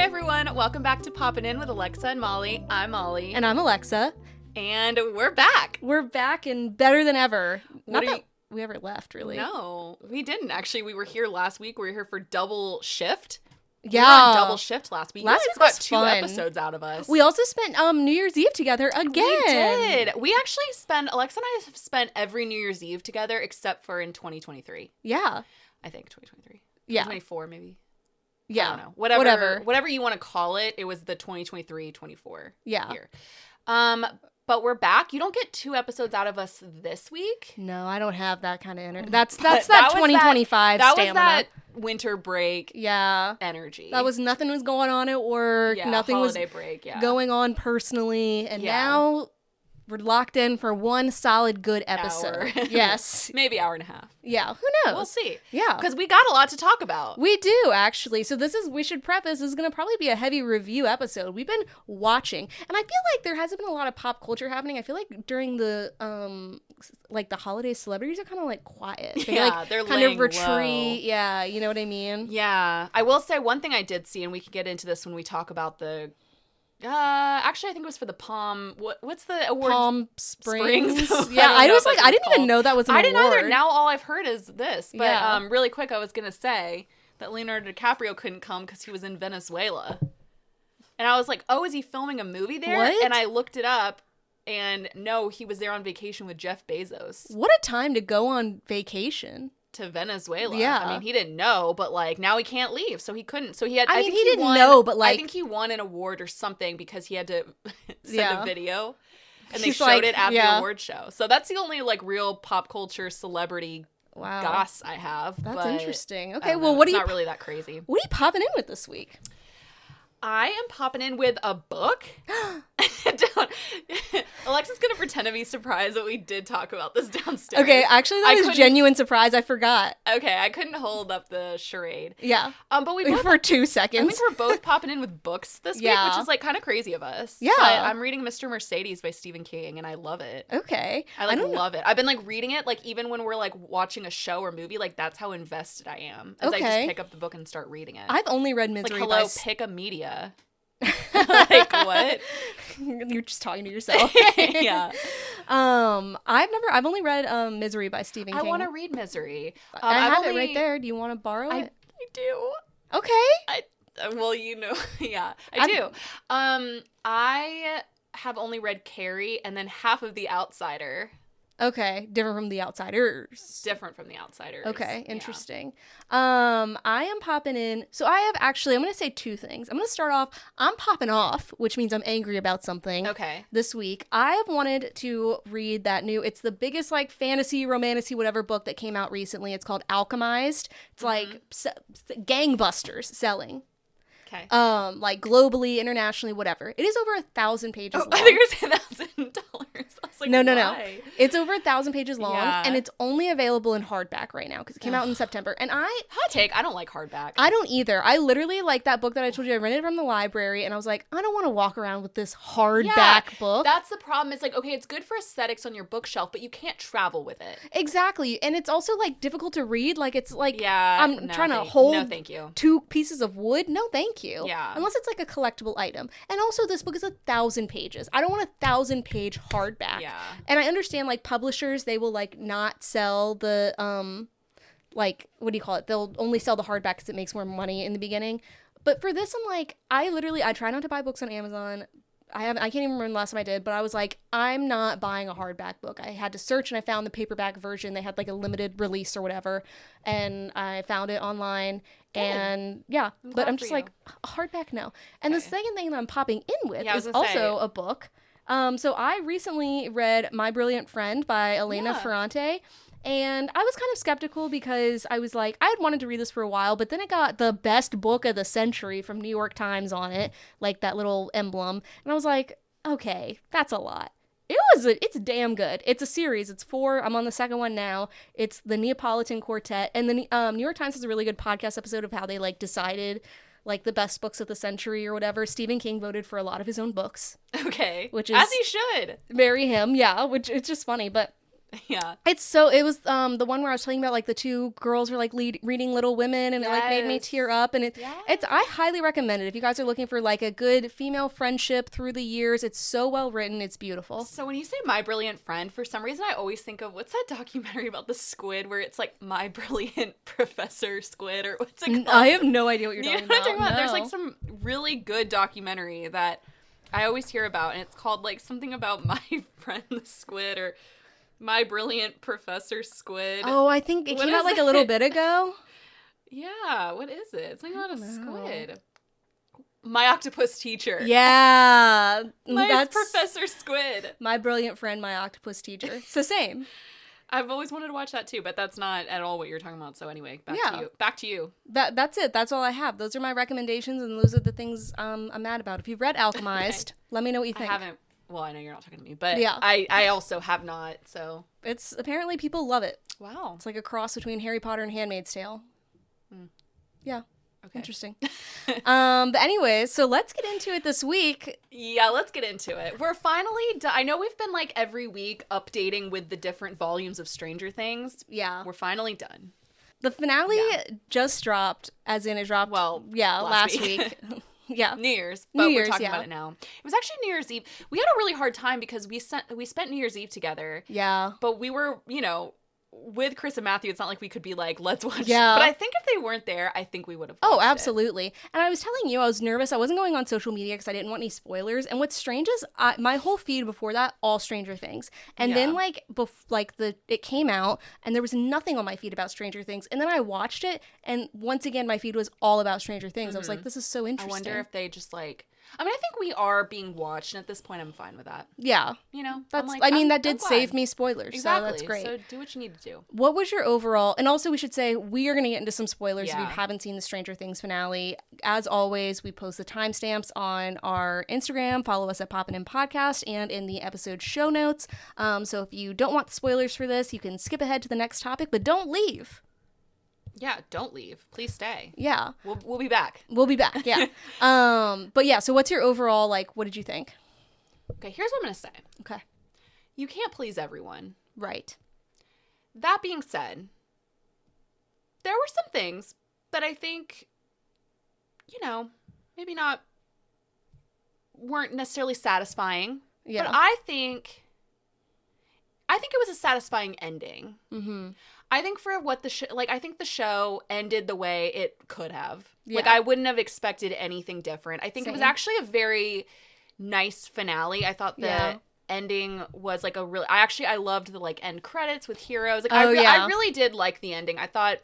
everyone, welcome back to Poppin' In with Alexa and Molly. I'm Molly. And I'm Alexa. And we're back. We're back and better than ever. What Not are that we ever left, really. No, we didn't actually. We were here last week. We were here for double shift. Yeah. We were on double shift last week. Last You week guys was got two fun. episodes out of us. We also spent New Year's Eve together again. We did. We actually spent, Alexa and I have spent every New Year's Eve together except for in 2023. Yeah. I think 2023. Yeah. 2024 maybe. Yeah. I don't know. Whatever you want to call it. It was the 2023-24 Yeah. year. But we're back. You don't get two episodes out of us this week. No, I don't have that kind of energy. That's That that was 2025 that stamina. was that winter break Yeah. energy. That was nothing was going on at work. Yeah, Nothing was holiday break, yeah. going on personally. And Yeah. now we're locked in for one solid good episode. Hour. Yes. Maybe hour and a half. Yeah. Who knows? We'll see. Yeah. Because we got a lot to talk about. We do, actually. So we should preface, this is going to probably be a heavy review episode. We've been watching, and I feel like there hasn't been a lot of pop culture happening. I feel like during the, the holiday, celebrities are kind of, quiet. They're kind laying of retreat. low. Yeah, you know what I mean? Yeah. I will say one thing I did see, and we can get into this when we talk about the... actually, I think it was for the Palm... What's the award? Palm Springs. Yeah, I I don't know was if like, that's I what it's didn't even called. know that was an I didn't award. either. Now all I've heard is this. But Yeah. really quick, I was going to say that Leonardo DiCaprio couldn't come because he was in Venezuela. And I was like, oh, is he filming a movie there? What? And I looked it up, and no, he was there on vacation with Jeff Bezos What a time to go on vacation. to Venezuela. Yeah. I mean, he didn't know, but now he can't leave, so he couldn't. So he had. I mean, think he didn't won, know, but, I think he won an award or something because he had to send Yeah. a video, and they She's showed like, it at yeah. the award show. So that's the only real pop culture celebrity Wow. goss I have. That's but interesting. I Okay, don't well, know. what It's are you not really that crazy. What are you popping in with this week? I am popping in with a book. Alexa's gonna pretend to be surprised that we did talk about this downstairs. Okay, actually, that was genuine surprise. I forgot. Okay, I couldn't hold up the charade. Yeah. But we both, For 2 I seconds. think we're both popping in with books this week, Yeah. which is kind of crazy of us. Yeah. But I'm reading Mr. Mercedes by Stephen King, and I love it. Okay. I don't know. love it. I've been reading it, even when we're watching a show or movie, that's how invested I am. As I Okay. just pick up the book and start reading it. I've only read Misery hello, by... pick a media. What? You're just talking to yourself. Yeah. I've only read Misery by Stephen King. I want to read Misery. I have it right there. Do you want to borrow I it? do. Okay. Yeah, I do. I have only read Carrie and then half of The Outsider. Okay. Different from The Outsiders. Different from The Outsiders. Okay, Yeah. interesting. I am popping in. So I'm going to say two things. I'm going to start off, I'm popping off, which means I'm angry about something. Okay. This week, I have wanted to read it's the biggest fantasy, romantasy, whatever book that came out recently. It's called Alchemized. It's gangbusters selling. Okay. Globally, internationally, whatever. It is over 1,000 pages long. I think you're saying $1,000. I was like, No. why? It's over 1,000 pages long, Yeah. and it's only available in hardback right now because it came out in September. And Hot take, I don't like hardback. I don't either. I literally, that book that I told you, I rented from the library, and I was like, I don't want to walk around with this hardback book. That's the problem. It's okay, it's good for aesthetics on your bookshelf, but you can't travel with it. Exactly. And it's also, difficult to read. Yeah, I'm trying to hold no, thank you. 2 pieces of wood. No, thank you. Yeah. Unless it's, a collectible item. And also, this book is 1,000 pages. I don't want a 1,000-page hardback. Yeah. And I understand, publishers, they will, not sell the, what do you call it? They'll only sell the hardback because it makes more money in the beginning. But for this, I'm I try not to buy books on Amazon. I can't even remember the last time I did, but I was I'm not buying a hardback book. I had to search, and I found the paperback version. They had a limited release or whatever, and I found it online. Good. And yeah, but I'm just for you. hardback, no. And the second thing that I'm popping in with I is was gonna also say. a book. So I recently read My Brilliant Friend by Elena Yeah. Ferrante. And I was kind of skeptical because I was I had wanted to read this for a while, but then it got the best book of the century from New York Times on it, that little emblem. And I was like, okay, that's a lot. It's damn good. It's a series. It's 4. I'm on the second one now. It's the Neapolitan Quartet. And the New York Times has a really good podcast episode of how they decided the best books of the century or whatever. Stephen King voted for a lot of his own books. Okay. Which is as he should. Marry him, yeah, which it's just funny, but Yeah. It was the one where I was telling you about, like, the two girls were like reading Little Women, and it like made me tear up, and it's I highly recommend it if you guys are looking for like a good female friendship through the years. It's so well written, it's beautiful. So when you say My Brilliant Friend, for some reason I always think of, what's that documentary about the squid where it's like My Brilliant Professor Squid, or what's it called? I have no idea what you're talking about. No. There's like some really good documentary that I always hear about, and it's called like something about My Friend the Squid, or My Brilliant Professor Squid. Oh, I think it came out like a little bit ago. Yeah, what is it? It's like about a squid. My Octopus Teacher. Yeah. That's Professor Squid. My Brilliant Friend, My Octopus Teacher. It's the same. I've always wanted to watch that too, but that's not at all what you're talking about. So anyway, back to you. That's it. That's all I have. Those are my recommendations, and those are the things I'm mad about. If you've read Alchemized, let me know what you think. I haven't. Well, I know you're not talking to me, but yeah. I also have not, so. It's, apparently people love it. Wow. It's like a cross between Harry Potter and Handmaid's Tale. Yeah. Okay. Interesting. But anyways, so let's get into it this week. Yeah, let's get into it. We're finally done. I know we've been like every week updating with the different volumes of Stranger Things. Yeah. We're finally done. The finale just dropped, as in it dropped, last week. Yeah. New Year's, but we're talking about it now. It was actually New Year's Eve. We had a really hard time because we spent New Year's Eve together. Yeah. But we were, with Chris and Matthew, it's not like we could be like, let's watch. Yeah. But I think if they weren't there, I think we would have watched Oh, absolutely. And I was telling you, I was nervous. I wasn't going on social media because I didn't want any spoilers. And what's strange is my whole feed before that, all Stranger Things. And then it came out and there was nothing on my feed about Stranger Things. And then I watched it, and once again, my feed was all about Stranger Things. Mm-hmm. I was like, this is so interesting. I wonder if they just like... I mean, I think we are being watched, and at this point, I'm fine with that. Yeah. That's. That did save me spoilers, exactly. So that's great. So do what you need to do. What was your overall... And also, we should say, we are going to get into some spoilers if you haven't seen the Stranger Things finale. As always, we post the timestamps on our Instagram. Follow us at Poppin' In Podcast and in the episode show notes. So if you don't want the spoilers for this, you can skip ahead to the next topic, but don't leave. Yeah, don't leave. Please stay. Yeah. We'll be back. We'll be back, yeah. But yeah, so what's your overall, what did you think? Okay, here's what I'm going to say. Okay. You can't please everyone. Right. That being said, there were some things that I think, maybe weren't necessarily satisfying. Yeah. But I think it was a satisfying ending. Mm-hmm. I think for what I think the show ended the way it could have. Yeah. I wouldn't have expected anything different. I think it was actually a very nice finale. I thought the ending was I loved the end credits with heroes. I really did like the ending. I thought,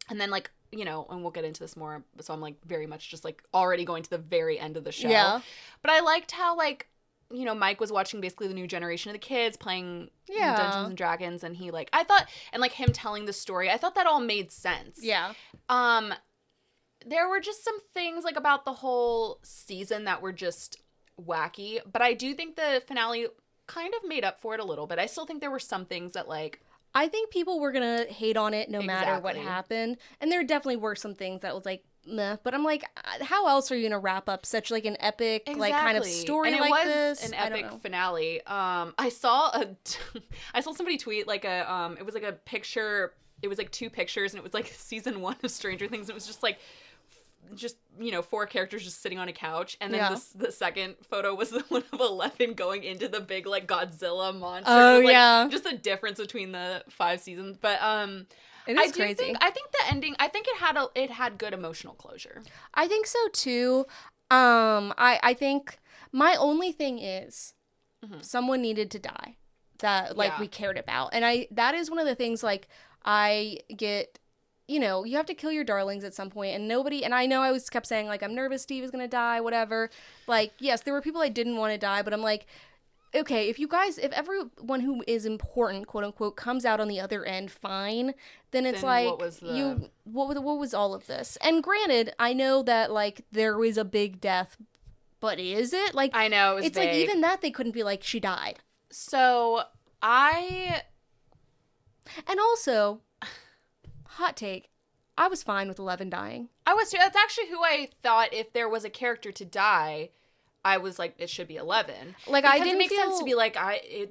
and then and we'll get into this more. So I'm very much just already going to the very end of the show. Yeah. But I liked how Mike was watching basically the new generation of the kids playing Dungeons and Dragons, and he I thought, and him telling the story, I thought that all made sense. Yeah. There were just some things about the whole season that were just wacky, but I do think the finale kind of made up for it a little bit. I still think there were some things that I think people were gonna hate on it no matter what happened, and there definitely were some things that was meh, but I'm how else are you gonna wrap up such an epic kind of story and this? An epic finale. I saw somebody tweet it was a picture. It was 2 pictures, and it was season 1 of Stranger Things. It was just 4 characters just sitting on a couch, and then the second photo was the one of 11 going into the big Godzilla monster. Oh, it was, just the difference between the 5 seasons, but it is crazy. I think the ending. I think it had good emotional closure. I think so too. I think my only thing is someone needed to die that we cared about, and that is one of the things I get. You have to kill your darlings at some point, and I know I kept saying I'm nervous Steve is gonna die, whatever. Yes, there were people I didn't want to die, but I'm okay, if everyone who is important, quote unquote, comes out on the other end fine, then it's what was all of this? And granted, I know that there was a big death, but is it? I know it was vague. Even that they couldn't be she died. So and also, hot take, I was fine with 11 dying. I was too. That's actually who I thought if there was a character to die, I was like, it should be 11. Like, because I didn't it makes feel... sense to be like,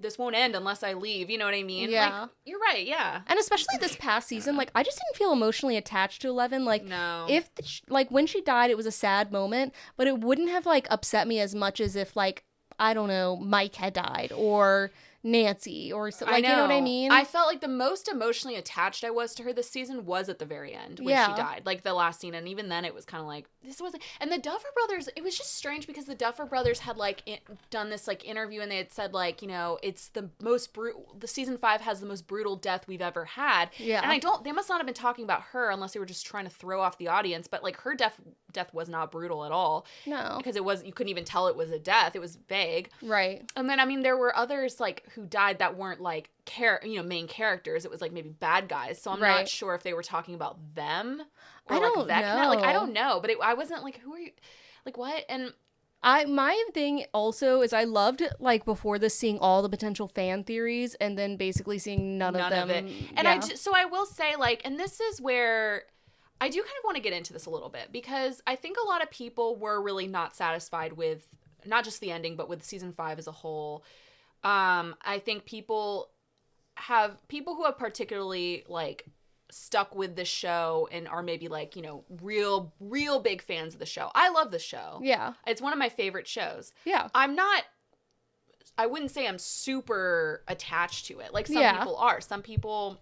this won't end unless I leave. You know what I mean? Yeah. Like, you're right. Yeah. And especially this past season, like, I just didn't feel emotionally attached to 11. Like, no. If, like, when she died, it was a sad moment, but it wouldn't have, like, upset me as much as if, like, I don't know, Mike had died, or Nancy, or like, you know what I mean? I felt like the most emotionally attached I was to her this season was at the very end when she died, like the last scene, and even then it was kind of like, this wasn't. And the Duffer Brothers, it was just strange because the Duffer Brothers had like done this like interview, and they had said like, you know, it's the most brutal. The season 5 has the most brutal death we've ever had. Yeah. And they must not have been talking about her unless they were just trying to throw off the audience. But like her death was not brutal at all. No, because you couldn't even tell it was a death. It was vague. Right. And then I mean there were others like who died that weren't like main characters. It was like maybe bad guys. So I'm not sure if they were talking about them. Or, I don't like, Vecna. know. Like, I don't know, but I wasn't like, who are you? Like, what? And my thing also is I loved, like, before this, seeing all the potential fan theories, and then basically seeing none of them. It. And so I will say, like, and this is where I do kind of want to get into this a little bit, because I think a lot of people were really not satisfied with not just the ending, but with season 5 as a whole. I think people who have particularly, like, stuck with the show and are maybe like, you know, real big fans of the show. I love the show. Yeah. It's one of my favorite shows. Yeah. I wouldn't say I'm super attached to it. Like some people are. Some people,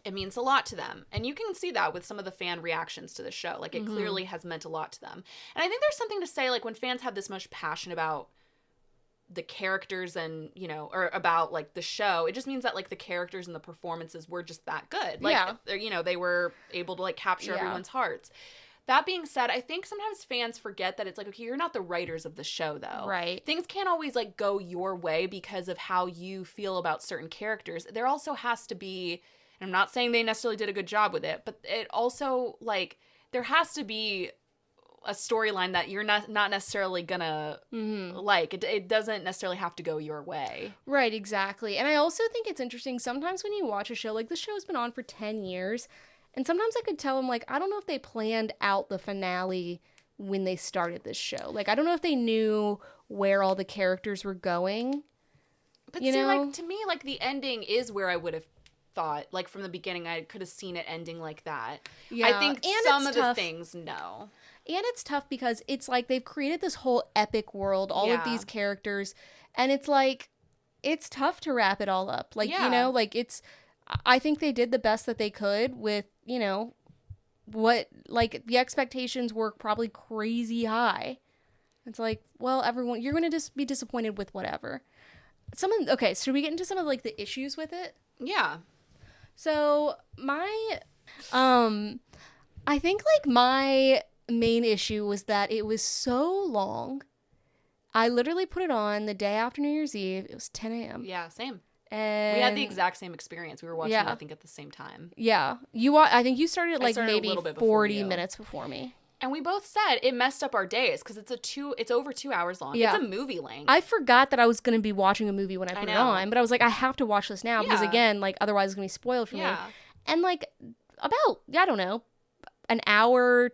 it means a lot to them. And you can see that with some of the fan reactions to the show. Like it clearly has meant a lot to them. And I think there's something to say, like when fans have this much passion about the characters and, you know, or about like the show, it just means that like the characters and the performances were just that good. Like, you know, they were able to like capture everyone's hearts. That being said, I think sometimes fans forget that it's like, okay, you're not the writers of the show though. Right. Things can't always like go your way because of how you feel about certain characters. There also has to be, and I'm not saying they necessarily did a good job with it, but it also like, there has to be a storyline that you're not necessarily gonna like. It doesn't necessarily have to go your way. Right, exactly. And I also think it's interesting sometimes when you watch a show, like the show's been on for 10 years, and sometimes I could tell them, like, I don't know if they planned out the finale when they started this show. Like, I don't know if they knew where all the characters were going. But see, like, to me, like, the ending is where I would have thought, like, from the beginning, I could have seen it ending like that. Yeah, I think some of the things, no. And it's tough because it's like they've created this whole epic world, all of these characters, and it's like, it's tough to wrap it all up. Like, you know, like I think they did the best that they could with, you know, what, like, the expectations were probably crazy high. It's like, well, everyone, you're going to just be disappointed with whatever. Okay, should we get into some of, like, the issues with it? Yeah. So, I think, like, my main issue was that it was so long. I literally put it on the day after New Year's Eve. It was 10 a.m. Yeah, same. And we had the exact same experience. We were watching it, I think, at the same time. Yeah. I think you started like maybe 40 minutes before me. And we both said it messed up our days because it's over 2 hours long. Yeah. It's a movie length. I forgot that I was going to be watching a movie when I put it on, but I was like, I have to watch this now because, again, like, otherwise it's going to be spoiled for me. And, like, about, I don't know, an hour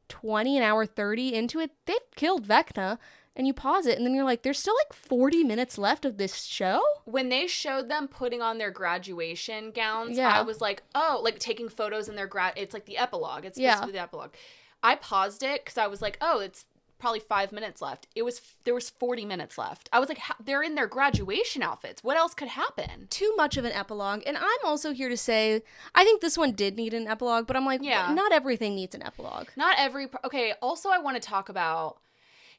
20, an hour 30 into it, they've killed Vecna. And you pause it, and then you're like, there's still like 40 minutes left of this show? When they showed them putting on their graduation gowns, I was like, oh, like taking photos in their it's like the epilogue. It's supposed to be the epilogue. I paused it because I was like, oh, it's probably 5 minutes left. There was 40 minutes left. I was like, they're in their graduation outfits. What else could happen? Too much of an epilogue. And I'm also here to say, I think this one did need an epilogue, but I'm like, not everything needs an epilogue. Okay, also I want to talk about...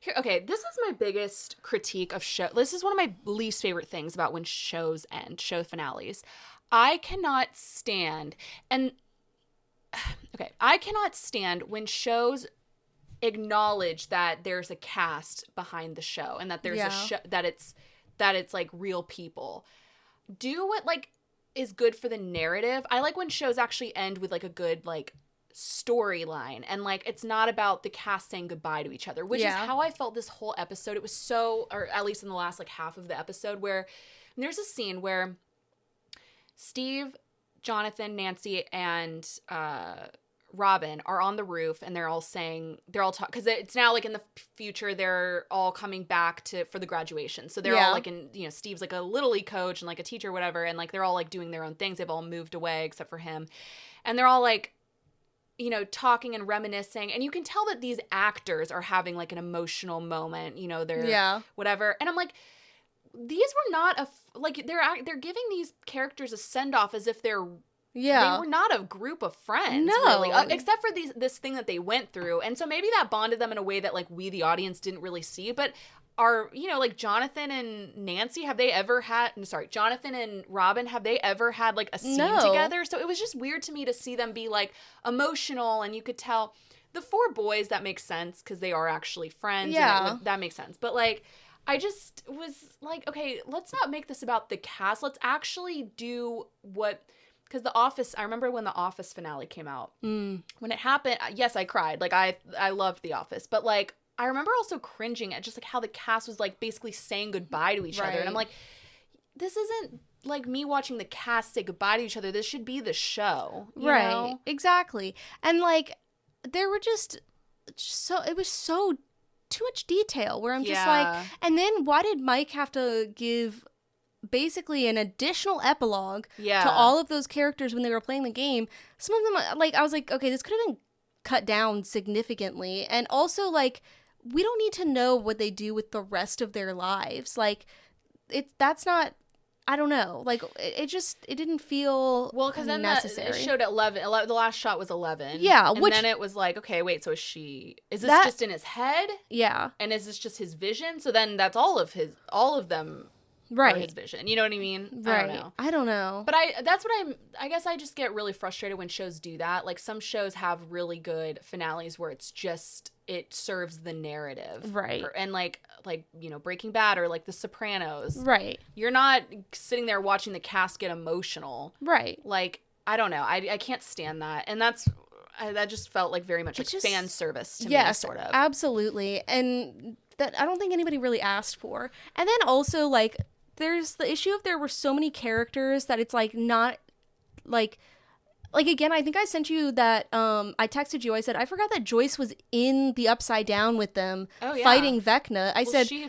Here, okay, this is my biggest critique of show. This is one of my least favorite things about when shows end, show finales. I cannot stand when shows acknowledge that there's a cast behind the show and that there's a show that it's like real people. Do what like is good for the narrative. I like when shows actually end with like a good like storyline and like it's not about the cast saying goodbye to each other, which is how I felt this whole episode. It was so, or at least in the last like half of the episode, where there's a scene where Steve, Jonathan, Nancy, and Robin are on the roof and they're all talking because it's now like in the future they're all coming back for the graduation. So they're all like Steve's like a little league coach and like a teacher or whatever, and like they're all like doing their own things. They've all moved away except for him, and they're all like talking and reminiscing, and you can tell that these actors are having like an emotional moment. They're whatever, and I'm like, these were not they're giving these characters a send off as if they were not a group of friends, really, except for this thing that they went through. And so maybe that bonded them in a way that like we, the audience, didn't really see. But like Jonathan and Jonathan and Robin, have they ever had like a scene together? So it was just weird to me to see them be like emotional, and you could tell the four boys, that makes sense because they are actually friends. Yeah. And that makes sense. But like, I just was like, okay, let's not make this about the cast. Let's actually do because The Office, I remember when The Office finale came out. When it happened, yes, I cried. Like, I loved The Office. But, like, I remember also cringing at just, like, how the cast was, like, basically saying goodbye to each other. And I'm like, this isn't, like, me watching the cast say goodbye to each other. This should be the show. You know? Exactly. And, like, there were it was so too much detail where I'm just like, and then why did Mike have to give basically an additional epilogue to all of those characters when they were playing the game? Some of them, like, I was like, okay, this could have been cut down significantly. And also, like, we don't need to know what they do with the rest of their lives. Like, that's not, I don't know. Like, it didn't feel because then necessary. It showed at 11. The last shot was 11. Yeah. And then it was like, okay, wait, so is this just in his head? Yeah. And is this just his vision? So then that's all of them. Right. His vision. You know what I mean? Right. I don't know. But I guess I just get really frustrated when shows do that. Like, some shows have really good finales where it's just, it serves the narrative. Right. And like, Breaking Bad or like The Sopranos. Right. You're not sitting there watching the cast get emotional. Right. Like, I don't know. I can't stand that. And that just felt like very much fan service to me, sort of. Absolutely. And that I don't think anybody really asked for. And then also, like, there's the issue of there were so many characters that it's like not like again, I think I sent you that I texted you, I said I forgot that Joyce was in the Upside Down with them fighting Vecna. I said she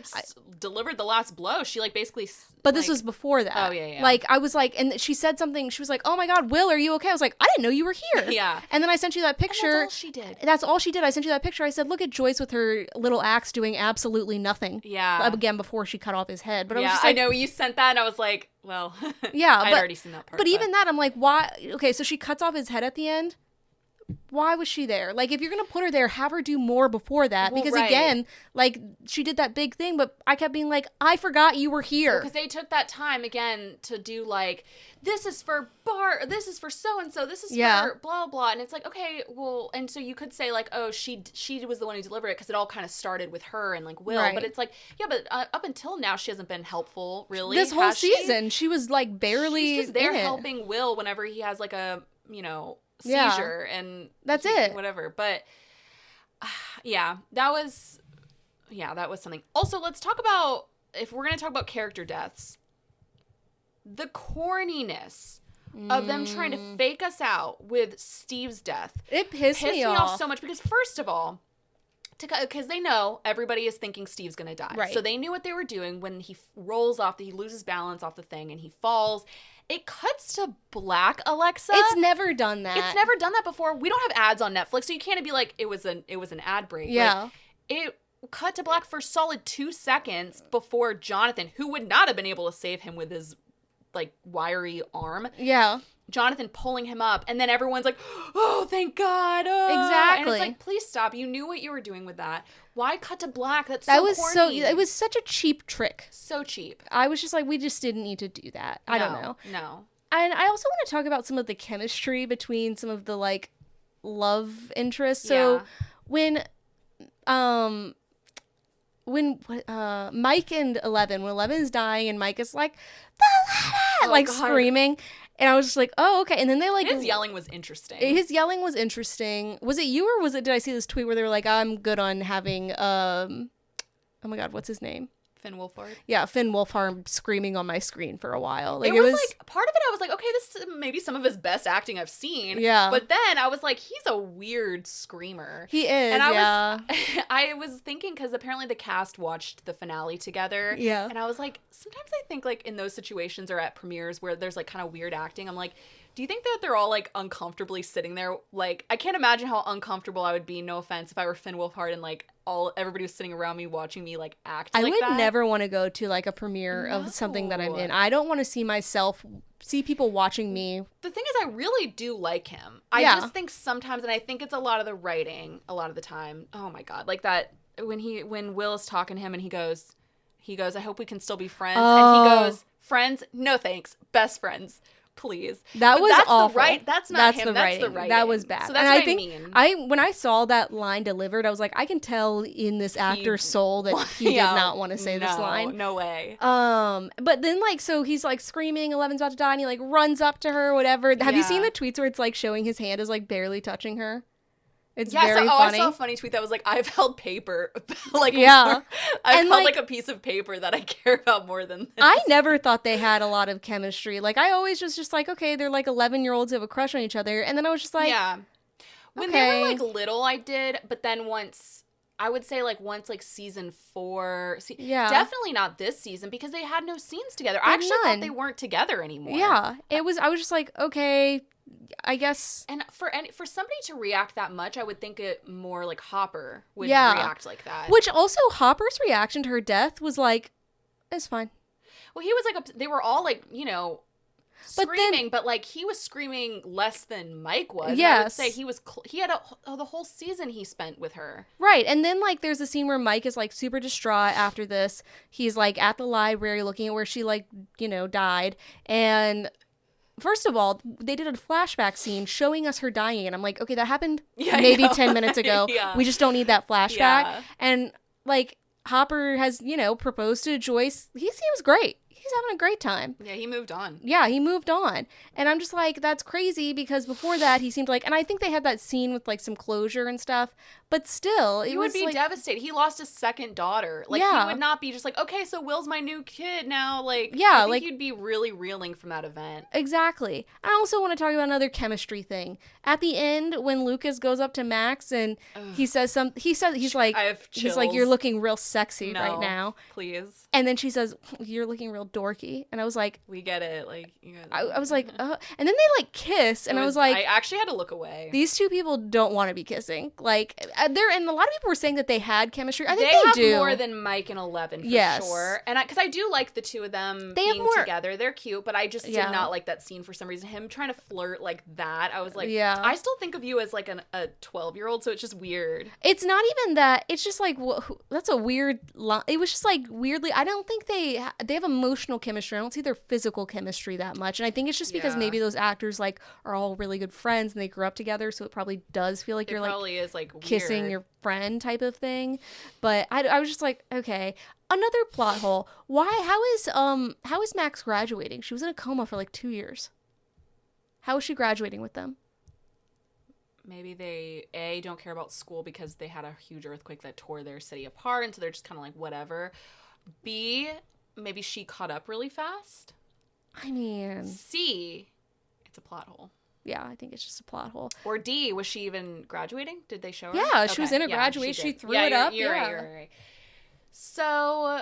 delivered the last blow. She like basically But this was before that. Oh yeah. Like, I was like, and she said something, she was like, "Oh my God, Will, are you okay?" I was like, "I didn't know you were here." Yeah. And then I sent you that picture. And that's all she did. That's all she did. I sent you that picture. I said, "Look at Joyce with her little axe doing absolutely nothing." Yeah. Again, before she cut off his head. But I was just like, I know you sent that and I was like, well, yeah, I'd already seen that part. But even that, I'm like, why? Okay, so she cuts off his head at the end. Why was she there? Like, if you're going to put her there, have her do more before that. Because, again, like, she did that big thing, but I kept being like, I forgot you were here. Because they took that time, again, to do, like, this is for Bart, this is for so-and-so, this is for blah, blah. And it's like, okay, well, and so you could say, like, oh, she was the one who delivered it because it all kind of started with her and, like, Will. Right. But it's like, yeah, but up until now, she hasn't been helpful, really. This whole season, she was, like, barely She's just there helping Will whenever he has, like, a, seizure and that's it, whatever. But that was something. Also, let's talk about, if we're going to talk about character deaths, the corniness of them trying to fake us out with Steve's death. It pissed me off so much because, first of all, because they know everybody is thinking Steve's going to die. Right. So they knew what they were doing when he rolls off, he loses balance off the thing and he falls. It cuts to black, Alexa. It's never done that. It's never done that before. We don't have ads on Netflix, so you can't be like, it was an ad break. Yeah. Like, it cut to black for solid 2 seconds before Jonathan, who would not have been able to save him with his, like, wiry arm. Yeah. Jonathan pulling him up, and then everyone's like, oh, thank God. Oh. Exactly. And it's like, please stop. You knew what you were doing with that. Why cut to black? That was corny. It was such a cheap trick. So cheap. I was just like, we just didn't need to do that. I don't know. No. And I also want to talk about some of the chemistry between some of the, like, love interests. So when Mike and Eleven, when Eleven's dying and Mike is like, God, screaming. And I was just like, oh, okay. And then they like... His yelling was interesting. Was it you or did I see this tweet where they were like, I'm good on having, oh my God, what's his name? Finn Wolfhard. Yeah, Finn Wolfhard screaming on my screen for a while. Like, it was like, part of it I was like, okay, this is maybe some of his best acting I've seen. Yeah. But then I was like, he's a weird screamer. He is, and yeah. I was thinking, because apparently the cast watched the finale together. Yeah. And I was like, sometimes I think, like, in those situations or at premieres where there's, like, kind of weird acting, I'm like, do you think that they're all, like, uncomfortably sitting there? Like, I can't imagine how uncomfortable I would be, no offense, if I were Finn Wolfhard and, like, everybody was sitting around me watching me, like, act like that. I would never want to go to, like, a premiere of something that I'm in. I don't want to see people watching me. The thing is, I really do like him. I just think sometimes, and I think it's a lot of the writing, a lot of the time. Oh, my God. Like, that, when Will is talking to him and he goes, I hope we can still be friends. And he goes, friends? No, thanks. Best friends. Please. That's awful. That's not him. That's the writing. That was bad. So that's what I mean. When I saw that line delivered, I was like, I can tell in this actor's soul that he did not want to say this line. No way. But then, like, so he's like screaming, Eleven's about to die, and he like runs up to her, whatever. Have you seen the tweets where it's like showing his hand is like barely touching her? It's very funny. I saw a funny tweet that was like, I've held paper. I've held like a piece of paper that I care about more than this. I never thought they had a lot of chemistry. Like, I always was just like, okay, they're like 11-year-olds who have a crush on each other. And then I was just like, yeah. When they were like little, I did. But then once like season 4. Definitely not this season, because they had no scenes together. I actually thought they weren't together anymore. Yeah. I was just like, okay, I guess. And for somebody to react that much, I would think it more like Hopper would react like that. Which also, Hopper's reaction to her death was like, it's fine. Well, he was like, they were all like, screaming, but like he was screaming less than Mike was. Yes. I would say he had the whole season he spent with her. Right. And then like there's a scene where Mike is like super distraught after this. He's like at the library looking at where she like, died. And first of all, they did a flashback scene showing us her dying. And I'm like, okay, that happened maybe 10 minutes ago. Yeah. We just don't need that flashback. Yeah. And like Hopper has, proposed to Joyce. He seems great. He's having a great time. Yeah, he moved on. Yeah, he moved on. And I'm just like, that's crazy, because before that he seemed like, and I think they had that scene with like some closure and stuff, but still, he would be devastated. He lost his second daughter. Like, he would not be just like, okay, so Will's my new kid now. Like, I think he'd be really reeling from that event. Exactly. I also want to talk about another chemistry thing. At the end, when Lucas goes up to Max and he says, he's like, I have chills. He's like, you're looking real sexy right now. Please. And then she says, you're looking real dorky. And I was like, we get it. Like, I was like, and then they like kiss, and I was like, I actually had to look away. These two people don't want to be kissing. Like, and a lot of people were saying that they had chemistry. I think they do have more than Mike and 11 for sure. And because I do like the two of them being together, they're cute. But I just did not like that scene for some reason. Him trying to flirt like that, I was like, I still think of you as like a 12-year-old, so it's just weird. It's not even that. It's just like, that's a weird line. It was just like weirdly. I don't think they have emotional chemistry. I don't see their physical chemistry that much, and I think it's just because maybe those actors like are all really good friends and they grew up together, so it probably does feel like you're like kissing weird. Your friend type of thing. But I was just like, okay, another plot hole. How is Max graduating? She was in a coma for like 2 years. How is she graduating with them? Maybe they don't care about school because they had a huge earthquake that tore their city apart, and so they're just kind of like whatever. B, maybe she caught up really fast. I mean, C, it's a plot hole. Yeah, I think it's just a plot hole. Or D, was she even graduating? Did they show her? Yeah, she was in a graduation. She threw it up. You're right. So,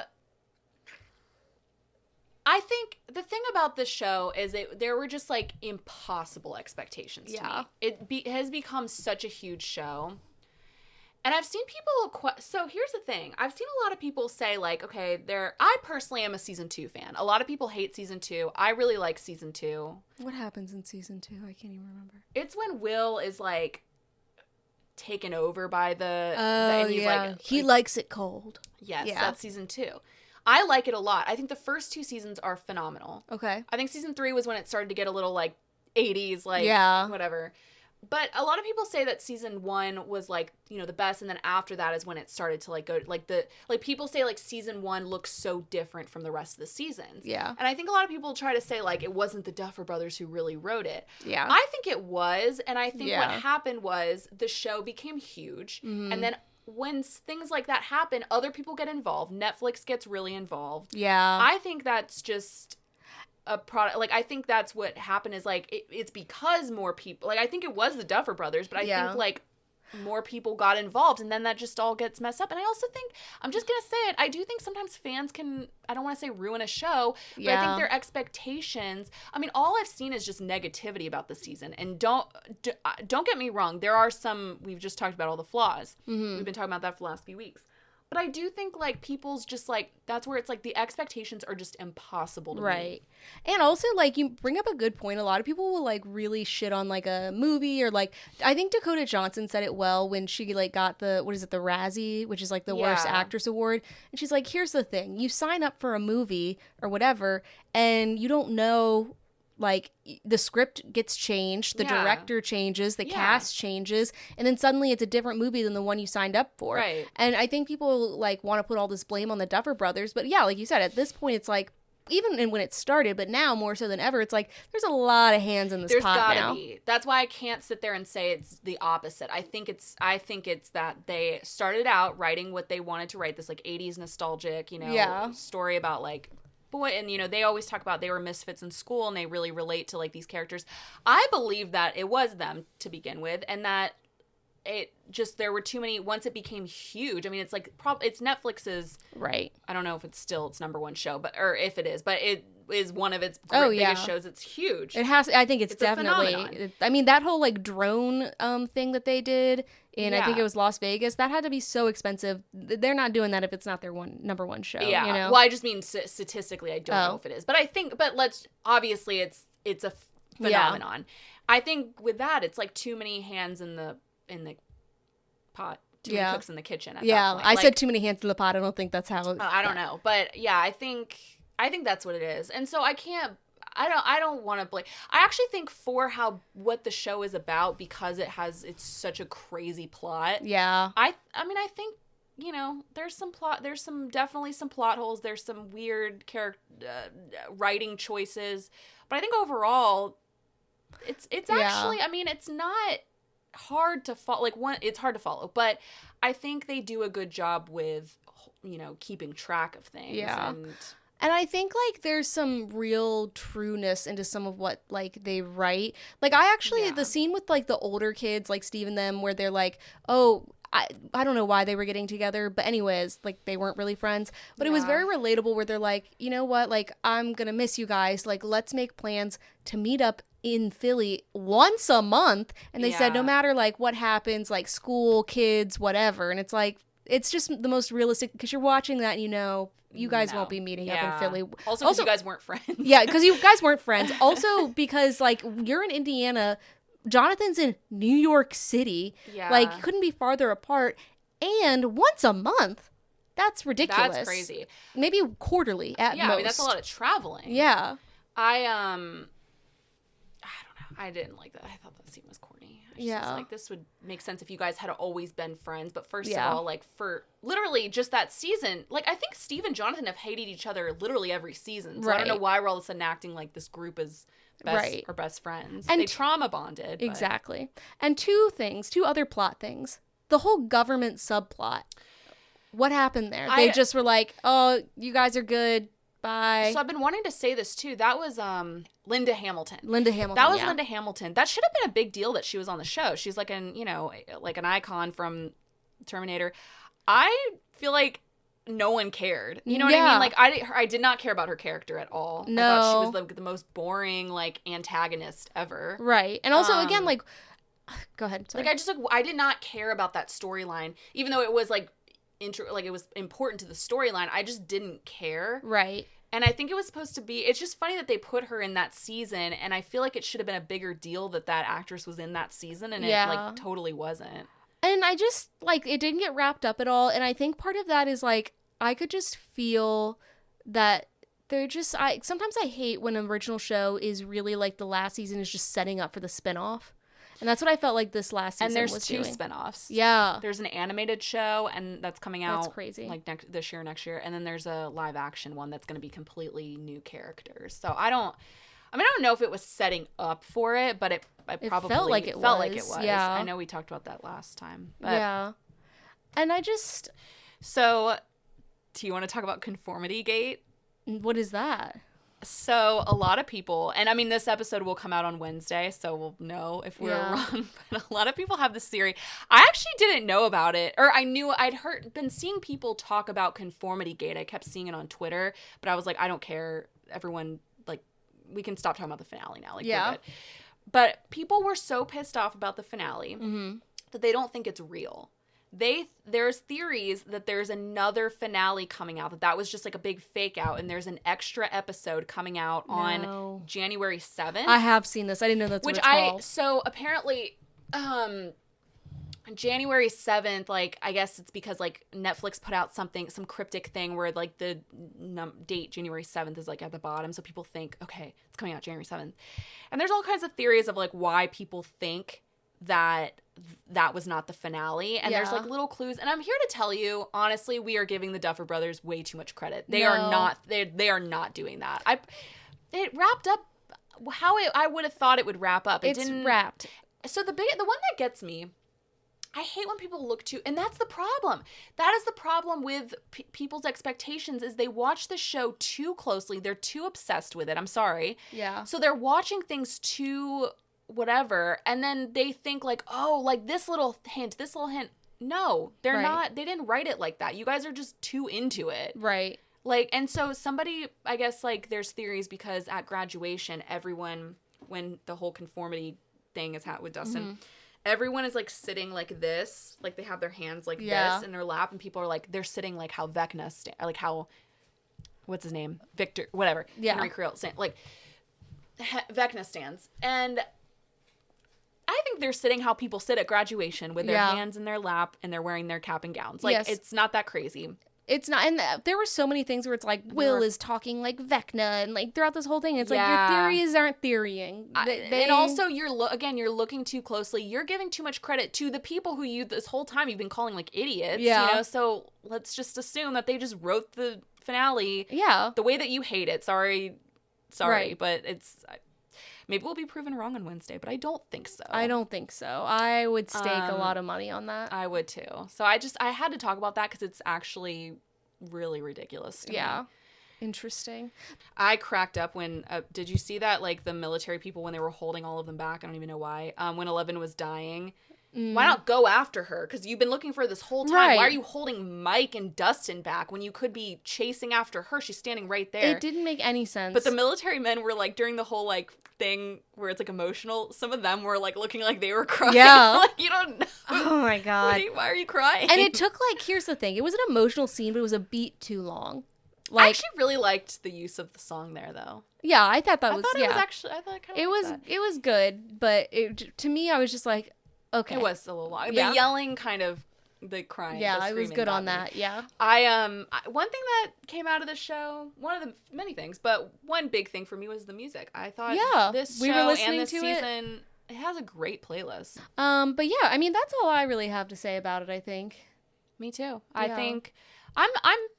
I think the thing about this show is there were just like impossible expectations to me. It has become such a huge show. And I've seen people, so here's the thing. I've seen a lot of people say like, okay, I personally am a season 2 fan. A lot of people hate season 2. I really like season 2. What happens in season 2? I can't even remember. It's when Will is like taken over by and he's like, he likes it cold. Yes, that's season 2. I like it a lot. I think the first 2 seasons are phenomenal. Okay. I think season 3 was when it started to get a little like 80s, like whatever. But a lot of people say that season 1 was like, the best, and then after that is when it started to like go like people say like season 1 looks so different from the rest of the seasons. Yeah. And I think a lot of people try to say like it wasn't the Duffer Brothers who really wrote it. Yeah. I think it was, and I think what happened was the show became huge, and then when things like that happen, other people get involved. Netflix gets really involved. Yeah. I think that's just a product. Like, I think that's what happened is, like, it's because more people, like, I think it was the Duffer Brothers, but I think, like, more people got involved, and then that just all gets messed up. And I also think, I'm just gonna say it, I do think sometimes fans can, I don't want to say ruin a show, but I think their expectations, I mean, all I've seen is just negativity about the season. And don't get me wrong, there are some, we've just talked about all the flaws. We've been talking about that for the last few weeks. But I do think, like, people's just, like, that's where it's, like, the expectations are just impossible to meet. And also, like, you bring up a good point. A lot of people will, like, really shit on, like, a movie or, like, I think Dakota Johnson said it well when she, like, got the, what is it, the Razzie, which is, like, the Worst Actress Award. And she's like, here's the thing. You sign up for a movie or whatever, and you don't know, like, the script gets changed, the director changes, the cast changes, and then suddenly it's a different movie than the one you signed up for. Right. And I think people, like, want to put all this blame on the Duffer Brothers, but yeah, like you said, at this point it's like, even when it started, but now more so than ever, it's like there's a lot of hands in this pot now. There's gotta be. That's why I can't sit there and say it's the opposite. I think it's that they started out writing what they wanted to write, this, like, 80s nostalgic, you know, story about, like, boy, and, you know, they always talk about they were misfits in school and they really relate to, like, these characters. I believe that it was them to begin with, and that it just, there were too many, once it became huge, I mean, it's like, it's Netflix's, right, I don't know if it's still its number one show, but, or if it is, but it is one of its biggest shows. It's huge. It has, I think it's definitely, I mean, that whole, like, drone thing that they did in, I think it was Las Vegas, that had to be so expensive. They're not doing that if it's not their number one show. Yeah. You know? Well, I just mean statistically, I don't know if it is, but I think, but obviously it's a phenomenon. I think with that, it's like too many hands in the pot. Too many cooks in the kitchen at that point. I said too many hands in the pot. I don't think that's how. I don't know, but yeah, I think that's what it is, and so I don't want to blame. I actually think for what the show is about, because it's such a crazy plot. Yeah. I mean, I think, you know, there's definitely some plot holes. There's some weird writing choices, but I think overall, it's actually, I mean, it's not hard to follow. Like, it's hard to follow, but I think they do a good job with, you know, keeping track of things. Yeah. And I think, like, there's some real trueness into some of what, like, they write. Like, I actually, the scene with, like, the older kids, like Steve and them, where they're like, oh, I don't know why they were getting together, but anyways, like, they weren't really friends. But it was very relatable, where they're like, you know what, like, I'm gonna miss you guys. Like, let's make plans to meet up in Philly once a month. And they said, no matter, like, what happens, like, school, kids, whatever. And it's like, it's just the most realistic, because you're watching that and you know, you guys won't be meeting up in Philly. Also, because you guys weren't friends. Yeah, because you guys weren't friends. Also, because, like, you're in Indiana, Jonathan's in New York City. Yeah. Like, couldn't be farther apart. And once a month, that's ridiculous. That's crazy. Maybe quarterly at most. Yeah, I mean, that's a lot of traveling. Yeah. I don't know. I didn't like that. I thought that scene was corny. I was like, this would make sense if you guys had always been friends. But first of all, like, for literally just that season, like, I think Steve and Jonathan have hated each other literally every season. So I don't know why we're all of a sudden acting like this group is our best friends. And they trauma bonded. Exactly. And two other plot things. The whole government subplot. What happened there? They just were like, oh, you guys are good. Bye. So I've been wanting to say this too. That was Linda Hamilton. That was Linda Hamilton. That should have been a big deal that she was on the show. She's like an icon from Terminator. I feel like no one cared. You know what I mean? Like, I did not care about her character at all. No. I thought she was the most boring, like, antagonist ever. Right. And also, again, like, go ahead. Sorry. Like, I did not care about that storyline, even though it was like it was important to the storyline. I just didn't care. Right. And I think it was supposed to be, it's just funny that they put her in that season, and I feel like it should have been a bigger deal that actress was in that season, and it, like, totally wasn't. And I just, like, it didn't get wrapped up at all, and I think part of that is, like, I could just feel that they're just, sometimes I hate when an original show is really, like, the last season is just setting up for the spinoff. And that's what I felt like this last season was doing. And there's 2 spinoffs. Yeah. There's an animated show, and that's coming out. That's crazy. Like this year, next year. And then there's a live action one that's going to be completely new characters. So I don't know if it was setting up for it, but it probably felt like it was. Yeah. I know we talked about that last time. But. Yeah. And I just... So, do you want to talk about Conformity Gate? What is that? So, a lot of people, and I mean, this episode will come out on Wednesday, so we'll know if we're wrong, but a lot of people have this theory. I actually didn't know about it, or I knew been seeing people talk about Conformity Gate. I kept seeing it on Twitter, but I was like, I don't care. Everyone, like, we can stop talking about the finale now. Like, we're good. But people were so pissed off about the finale that they don't think it's real. There's theories that there's another finale coming out, that was just like a big fake out, and there's an extra episode coming out on January 7th. I have seen this. I didn't know that's what it's called. So apparently, January 7th, like, I guess it's because, like, Netflix put out some cryptic thing where, like, the date January 7th is, like, at the bottom, so people think, okay, it's coming out January 7th. And there's all kinds of theories of, like, why people think that was not the finale, and there's like little clues, and I'm here to tell you, honestly, we are giving the Duffer Brothers way too much credit. They are not doing that. It wrapped up how I would have thought it would wrap up. It's wrapped. So the one that gets me, I hate when people look too, and that's the problem. That is the problem with people's expectations, is they watch the show too closely. They're too obsessed with it. I'm sorry. Yeah. So they're watching things too whatever, and then they think like, oh, like this little hint. No, they're not. They didn't write it like that. You guys are just too into it. Right. Like, and so somebody, I guess, like, there's theories because at graduation, everyone, when the whole conformity thing is with Dustin, everyone is like sitting like this, like they have their hands like this in their lap, and people are like, they're sitting like how Vecna, like how, what's his name? Victor, whatever. Henry Creel, like Vecna stands. And I think they're sitting how people sit at graduation with their hands in their lap, and they're wearing their cap and gowns. Like, it's not that crazy. It's not, and there were so many things where it's like Will is talking like Vecna, and like throughout this whole thing, it's like your theories aren't theorying. And also, you're looking too closely. You're giving too much credit to the people who this whole time you've been calling like idiots. Yeah. You know, so let's just assume that they just wrote the finale. The way that you hate it. Sorry, but it's. Maybe we'll be proven wrong on Wednesday, but I don't think so. I would stake a lot of money on that. I would too. So I had to talk about that because it's actually really ridiculous to me. Interesting. I cracked up when, did you see that? Like the military people, when they were holding all of them back, I don't even know why, when 11 was dying. Why not go after her? Because you've been looking for her this whole time. Right. Why are you holding Mike and Dustin back when you could be chasing after her? She's standing right there. It didn't make any sense. But the military men were like, during the whole like thing where it's like emotional, some of them were like looking like they were crying. Yeah. Like, you don't know. Oh my God. Why are you crying? And it took like, here's the thing. It was an emotional scene, but it was a beat too long. Like, I actually really liked the use of the song there, though. Yeah, I thought that was. It was actually. I thought it was. It was good, but to me, I was just like, okay. It was a little long. Yeah. The yelling kind of, the crying. Yeah, I was good on that. Yeah. One thing that came out of the show, one of the many things, but one big thing for me was the music. I thought this show and this season, it has a great playlist. But yeah, I mean, that's all I really have to say about it. I think. Me too. Yeah. I think. I'm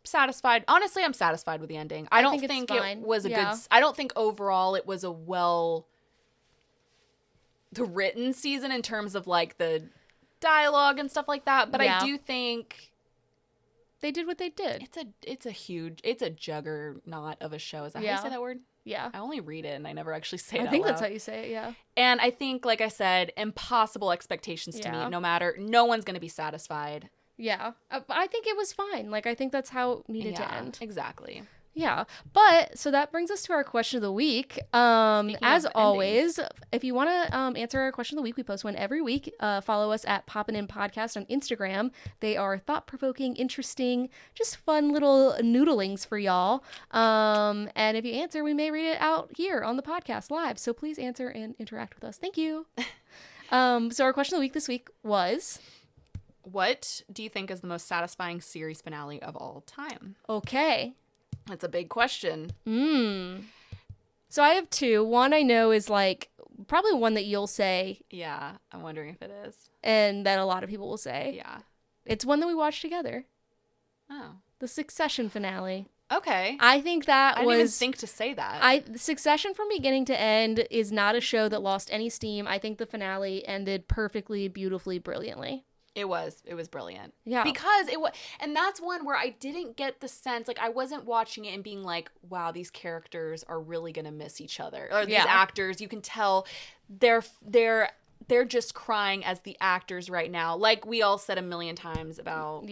satisfied. Honestly, I'm satisfied with the ending. I don't think it was a good. I don't think overall it was a written season in terms of like the dialogue and stuff like that. But I do think they did what they did. It's a juggernaut of a show. Is that how you say that word? Yeah. I only read it and I never actually say it. I think that's how you say it. Yeah. And I think, like I said, impossible expectations to meet. No one's going to be satisfied. Yeah. I think it was fine. Like, I think that's how it needed to end. Exactly. Yeah. But, so that brings us to our question of the week. As always, if you want to answer our question of the week, we post one every week. Follow us at Poppin' In Podcast on Instagram. They are thought-provoking, interesting, just fun little noodlings for y'all. And if you answer, we may read it out here on the podcast live. So please answer and interact with us. Thank you. So our question of the week this week was... What do you think is the most satisfying series finale of all time? Okay. That's a big question. So I have two. One I know is like probably one that you'll say. Yeah, I'm wondering if it is. And that a lot of people will say. Yeah. It's one that we watched together. Oh. The Succession finale. Okay. I think that I didn't even think to say that. Succession from beginning to end is not a show that lost any steam. I think the finale ended perfectly, beautifully, brilliantly. It was brilliant. Yeah. Because it was, and that's one where I didn't get the sense, like, I wasn't watching it and being like, wow, these characters are really going to miss each other. Or these actors, you can tell they're just crying as the actors right now. Like we all said a million times about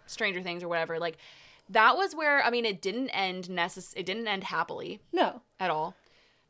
Stranger Things or whatever. Like, that was where, I mean, it didn't end happily. No. At all.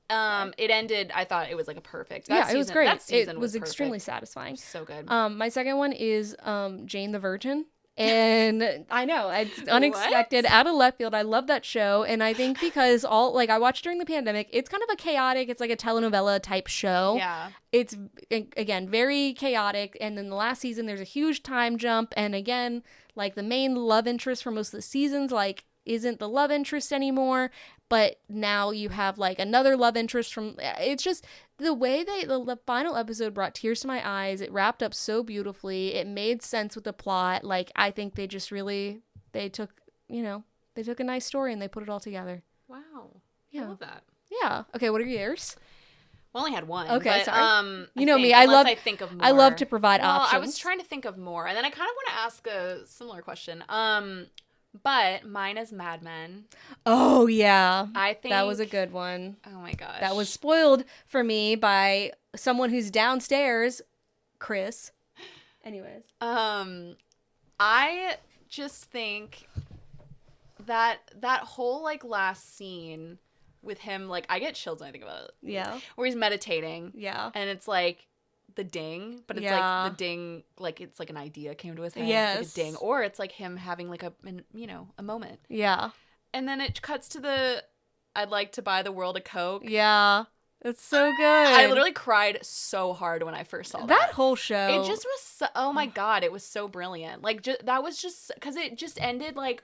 It ended, I thought it was like a perfect. It was great. That season it was perfect. extremely satisfying. So good. My second one is Jane the Virgin. And I know, it's unexpected. Out of left field. I love that show. And I think because I watched during the pandemic, it's kind of a chaotic, it's like a telenovela type show. Yeah. It's, again, very chaotic. And then the last season, there's a huge time jump. And again, like the main love interest for most of the seasons, like, isn't the love interest anymore. But now you have like another love interest from, it's just the way the final episode brought tears to my eyes. It wrapped up so beautifully. It made sense with the plot. Like, I think they just really, they took a nice story and they put it all together. Wow. Yeah. I love that. Yeah. Okay. What are yours? We only had one. Okay. But, sorry. I think of more. I love to provide options. I was trying to think of more, and then I kind of want to ask a similar question. But mine is Mad Men. Oh, yeah. I think that was a good one. Oh, my gosh. That was spoiled for me by someone who's downstairs, Chris. Anyways. I just think that whole, like, last scene with him, like, I get chills when I think about it. Yeah. Where he's meditating. Yeah. And it's, like, the ding, but it's like the ding, like it's like an idea came to his head. Yes. It's like a ding, or it's like him having like a moment. Yeah. And then it cuts to I'd like to buy the world a Coke. Yeah. It's so good. I literally cried so hard when I first saw that whole show. It just was so, oh my God, it was so brilliant. Like, that was just, because it just ended, like,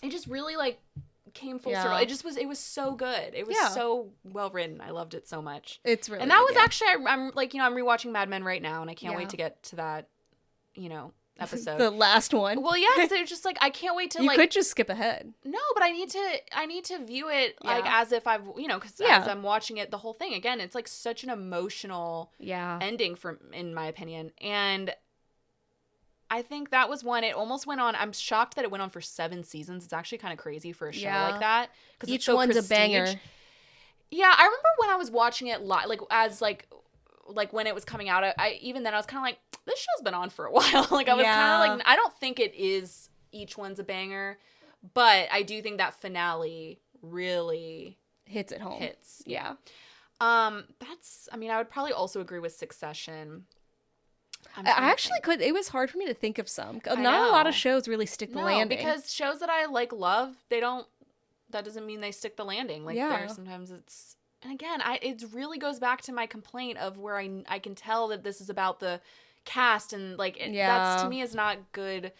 it just really, like, came full circle. It was so good. It was so well written. I loved it so much. It's really And that good, was actually, I'm like, I'm rewatching Mad Men right now, and I can't wait to get to that, episode. The last one. Well, yeah, because it was just like, I can't wait to, you could just skip ahead. No, but I need to view it, like, as if I've, because as I'm watching it, the whole thing, again, it's, like, such an emotional ending, in my opinion. And I think that was one. It almost went on. I'm shocked that it went on for 7 seasons. It's actually kind of crazy for a show like that. Because each one's a banger. Yeah, I remember when I was watching it like when it was coming out. Even then I was kind of like, this show's been on for a while. Like I was kind of like, I don't think it is. Each one's a banger, but I do think that finale really hits it home. Yeah. I would probably also agree with Succession. I actually could. It was hard for me to think of some. Not a lot of shows really stick the landing. Because shows that I love, that doesn't mean they stick the landing. Like sometimes it's, and again, it really goes back to my complaint of where I can tell that this is about the cast and that's to me is not good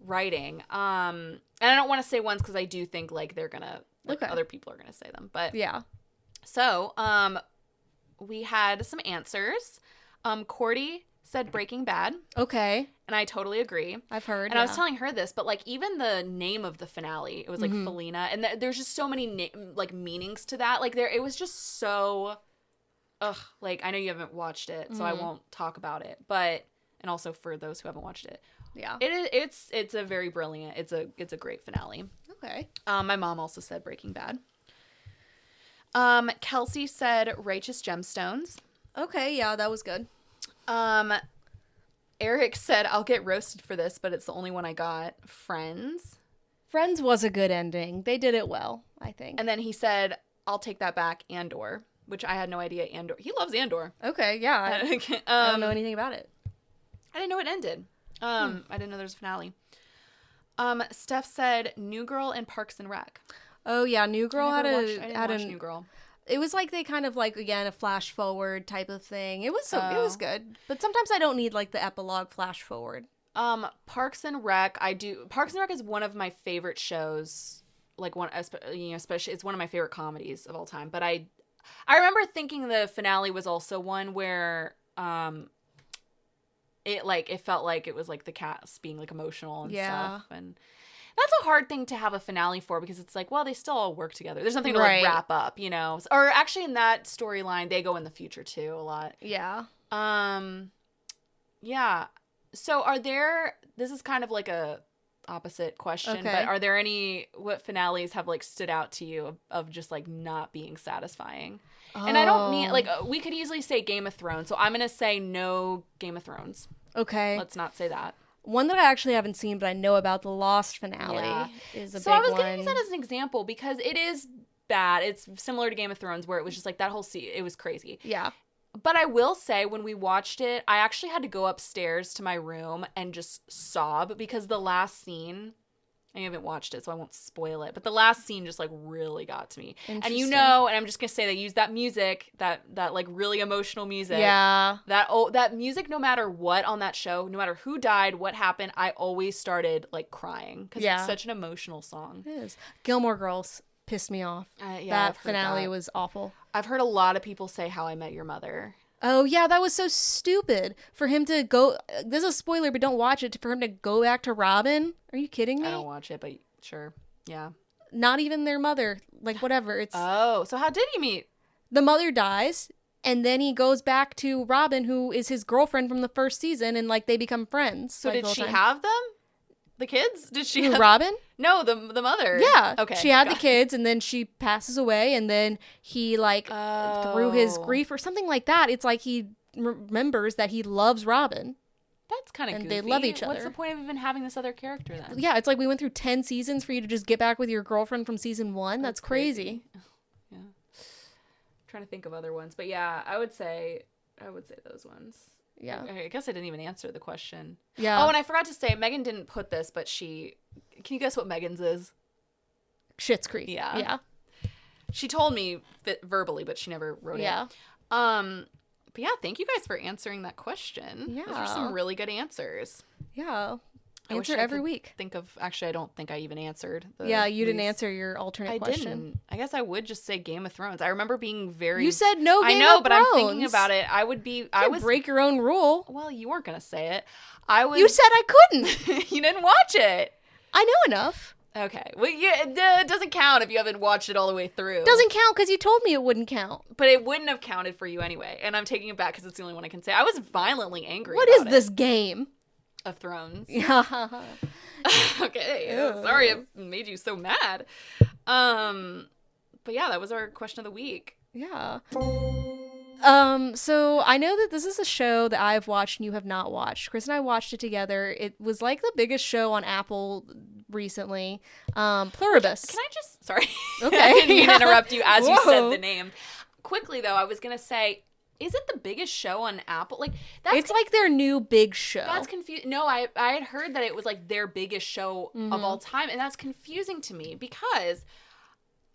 writing. And I don't want to say ones because I do think they're gonna other people are gonna say them, but So we had some answers. Cordy said Breaking Bad. Okay. And I totally agree. I've heard. And I was telling her this, but even the name of the finale, it was Felina, and there's just so many meanings to that. It was just so, I know you haven't watched it, so I won't talk about it. But and also for those who haven't watched it, it's a very brilliant. It's a great finale. Okay. My mom also said Breaking Bad. Kelsey said Righteous Gemstones. Okay, yeah, that was good. Eric said, I'll get roasted for this, but it's the only one I got. Friends. Friends was a good ending. They did it well, I think. And then he said, I'll take that back, Andor, which I had no idea Andor. He loves Andor. Okay, yeah. I don't know anything about it. I didn't know it ended. I didn't know there was a finale. Steph said New Girl and Parks and Rec. Oh, yeah. New Girl I didn't watch New Girl. It was they kind of again, a flash forward type of thing. It was good. But sometimes I don't need the epilogue flash forward. Parks and Rec, I do. Parks and Rec is one of my favorite shows. Especially it's one of my favorite comedies of all time. But I remember thinking the finale was also one where it felt like it was the cast being emotional and stuff, and that's a hard thing to have a finale for because it's well, they still all work together. There's nothing to wrap up, Or actually, in that storyline, they go in the future too a lot. Yeah. Yeah. So this is kind of like a opposite question, Okay. but are there what finales have like stood out to you of just like not being satisfying? And I don't mean like we could easily say Game of Thrones, so I'm gonna say no Game of Thrones. Okay. Let's not say that. One that I actually haven't seen, but I know about, the Lost finale is a big one. So I was gonna use that as an example because it is bad. It's similar to Game of Thrones where it was just like that whole scene. It was crazy. Yeah. But I will say when we watched it, I actually had to go upstairs to my room and just sob because the last scene, I haven't watched it, so I won't spoil it, but the last scene just like really got to me. And and I'm just going to say they use that music, that like really emotional music. Yeah. That music, no matter what on that show, no matter who died, what happened, I always started like crying because it's such an emotional song. It is. Gilmore Girls pissed me off. That finale was awful. I've heard a lot of people say How I Met Your Mother. Oh, yeah, that was so stupid. For him to go... This is a spoiler, but don't watch it. For him to go back to Robin? Are you kidding me? I don't watch it, but sure. Yeah. Not even their mother. Like, whatever. It's Oh, so how did he meet? The mother dies, and then he goes back to Robin, who is his girlfriend from the first season, and, like, they become friends. So did she have them? The kids? Did she have... Robin? No, the mother. Yeah. Okay. She had the kids, and then she passes away, and then he, like, through his grief or something like that, it's like he remembers that he loves Robin. That's kind of goofy. And they love each other. What's the point of even having this other character then? Yeah, it's like we went through 10 seasons for you to just get back with your girlfriend from season 1. That's crazy. Yeah. I'm trying to think of other ones. But yeah, I would say those ones. Yeah. I guess I didn't even answer the question. Yeah. Oh, and I forgot to say, Megan didn't put this, but can you guess what Megan's is? Schitt's Creek. Yeah. Yeah. She told me verbally, but she never wrote it. Yeah. But yeah, thank you guys for answering that question. Yeah. Those were some really good answers. Yeah. I wish Answer I every could week. Actually, I don't think I even answered. You didn't answer your alternate question. Didn't. I guess I would just say Game of Thrones. I remember being very... You said no Game of Thrones. I know, but I'm thinking about it. I would be... I was break your own rule. Well, you weren't going to say it. You said I couldn't. You didn't watch it. I know enough. Okay. Well, it doesn't count if you haven't watched it all the way through. Doesn't count because you told me it wouldn't count. But it wouldn't have counted for you anyway. And I'm taking it back because it's the only one I can say. I was violently angry What is this game? Of Thrones. Yeah. Okay. Sorry I made you so mad. But yeah, that was our question of the week. Yeah. So I know that this is a show that I've watched and you have not watched. Chris and I watched it together. It was like the biggest show on Apple recently. Pluribus. Can I just... Sorry. Okay. I didn't mean to interrupt you as you said the name. Quickly, though, I was going to say... Is it the biggest show on Apple? Like it's like their new big show. That's confusing. No, I had heard that it was like their biggest show of all time, and that's confusing to me because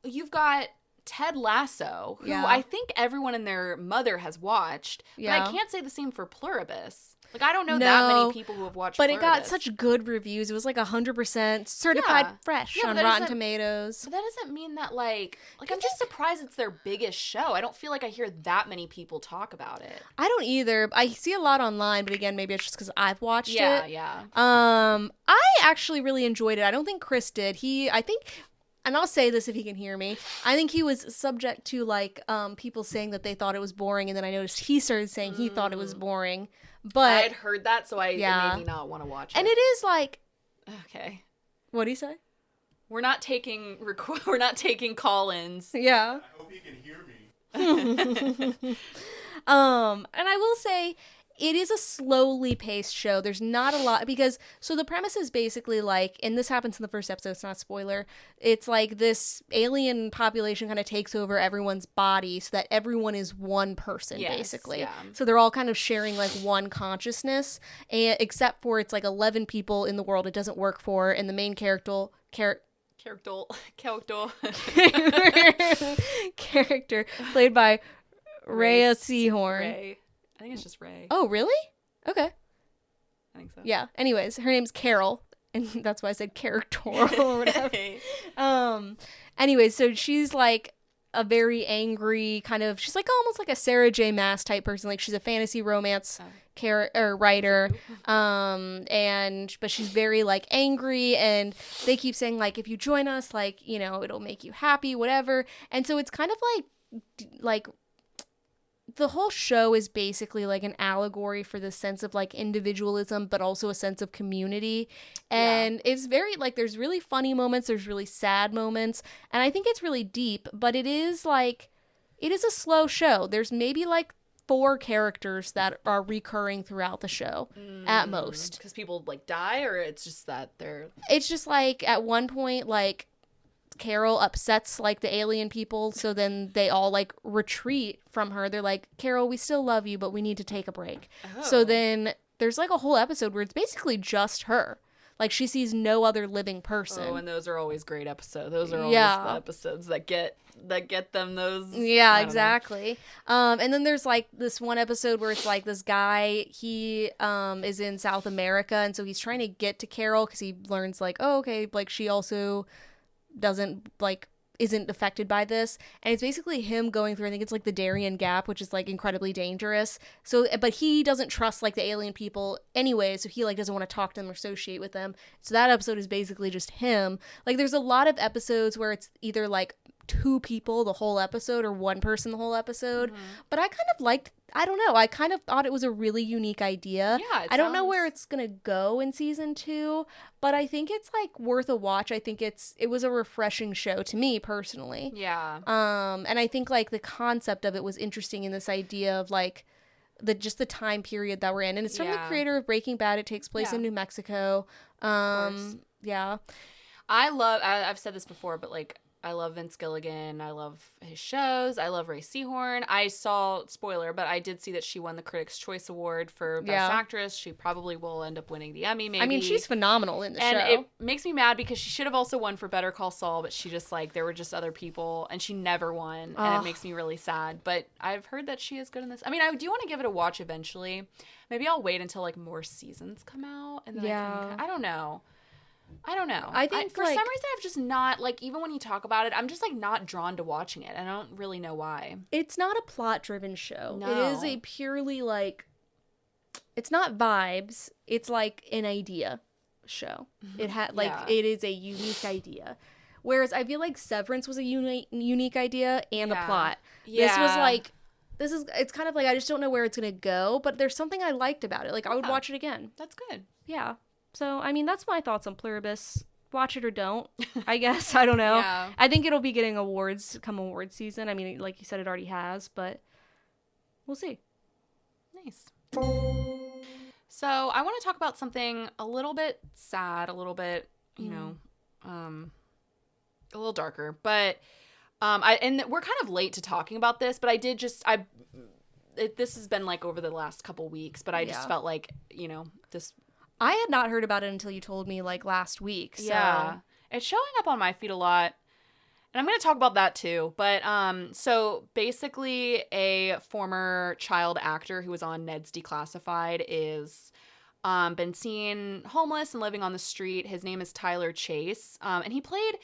you've got Ted Lasso, who I think everyone and their mother has watched. Yeah. But I can't say the same for Pluribus. Like, I don't know that many people who have watched Pluribus. But it got such good reviews. It was like 100% certified fresh on Rotten Tomatoes. But that doesn't mean that, like I'm just surprised it's their biggest show. I don't feel like I hear that many people talk about it. I don't either. I see a lot online, but again, maybe it's just because I've watched it. Yeah. I actually really enjoyed it. I don't think Chris did. And I'll say this if he can hear me. I think he was subject to, like, people saying that they thought it was boring, and then I noticed he started saying he thought it was boring. But I had heard that, so it made me not want to watch it. And it is like... Okay. What'd he say? We're not taking call-ins. Yeah. I hope he can hear me. And I will say... It is a slowly paced show. There's not a lot so the premise is basically like, and this happens in the first episode, it's not a spoiler. It's like this alien population kind of takes over everyone's body so that everyone is one person, basically. Yeah. So they're all kind of sharing like one consciousness, and except for it's like 11 people in the world it doesn't work for, and the main character played by Rhea Seehorn. Ray. I think it's just Ray. Oh, really? Okay. I think so. Yeah. Anyways, her name's Carol, and that's why I said character or whatever. Anyways, so she's like a very angry kind of... She's like almost like a Sarah J. Maas type person. Like she's a fantasy romance writer, but she's very like angry, and they keep saying like, if you join us, like, you know, it'll make you happy, whatever. And so it's kind of like the whole show is basically like an allegory for the sense of like individualism, but also a sense of community. And it's very like, there's really funny moments, there's really sad moments, and I think it's really deep, but it is a slow show. There's maybe like 4 characters that are recurring throughout the show at most. Because people like die, or it's just that it's just like at one point, like, Carol upsets like the alien people, so then they all like retreat from her. They're like, Carol, we still love you, but we need to take a break. So then there's like a whole episode where it's basically just her. Like, she sees no other living person. Oh, and those are always great episodes. Those are always the episodes that get them those. Yeah, exactly. And then there's like this one episode where it's like this guy, he is in South America, and so he's trying to get to Carol because he learns like, oh, okay, like she also isn't affected by this, and it's basically him going through, I think it's like the Darien Gap, which is like incredibly dangerous, so but he doesn't trust like the alien people anyway, so he like doesn't want to talk to them or associate with them. So that episode is basically just him. Like, there's a lot of episodes where it's either like 2 people the whole episode or 1 person the whole episode. But I kind of liked, I don't know, I kind of thought it was a really unique idea. I don't know where it's gonna go in season 2, but I think it's like worth a watch. I think it was a refreshing show to me personally. And I think like the concept of it was interesting in this idea of like just the time period that we're in, and it's from the creator of Breaking Bad. It takes place in New Mexico. I've said this before, but like, I love Vince Gilligan. I love his shows. I love Ray Seahorn. I saw, spoiler, but I did see that she won the Critics' Choice Award for Best Actress. She probably will end up winning the Emmy, maybe. I mean, she's phenomenal in the show. And it makes me mad because she should have also won for Better Call Saul, but she just like, there were just other people, and she never won, and it makes me really sad. But I've heard that she is good in this. I mean, I do want to give it a watch eventually. Maybe I'll wait until like more seasons come out, and then I don't know. I think for some reason I've just not, like, even when you talk about it, I'm just like not drawn to watching it. I don't really know why. It's not a plot-driven show. No. It is a purely like, it's not vibes. It's like an idea show. It had like it is a unique idea. Whereas I feel like Severance was a unique idea and a plot. This was like, it's kind of like, I just don't know where it's gonna go, but there's something I liked about it. Like, I would watch it again. That's good. Yeah. So, I mean, that's my thoughts on Pluribus. Watch it or don't, I guess. I don't know. I think it'll be getting awards come award season. I mean, like you said, it already has, but we'll see. Nice. So, I want to talk about something a little bit sad, a little bit, you know, a little darker. But, and we're kind of late to talking about this, but I did just, this has been like over the last couple weeks, but I just felt like, you know, this... I had not heard about it until you told me, like, last week. So. Yeah. It's showing up on my feed a lot. And I'm going to talk about that, too. But, so, basically, a former child actor who was on Ned's Declassified is been seen homeless and living on the street. His name is Tylor Chase. And he played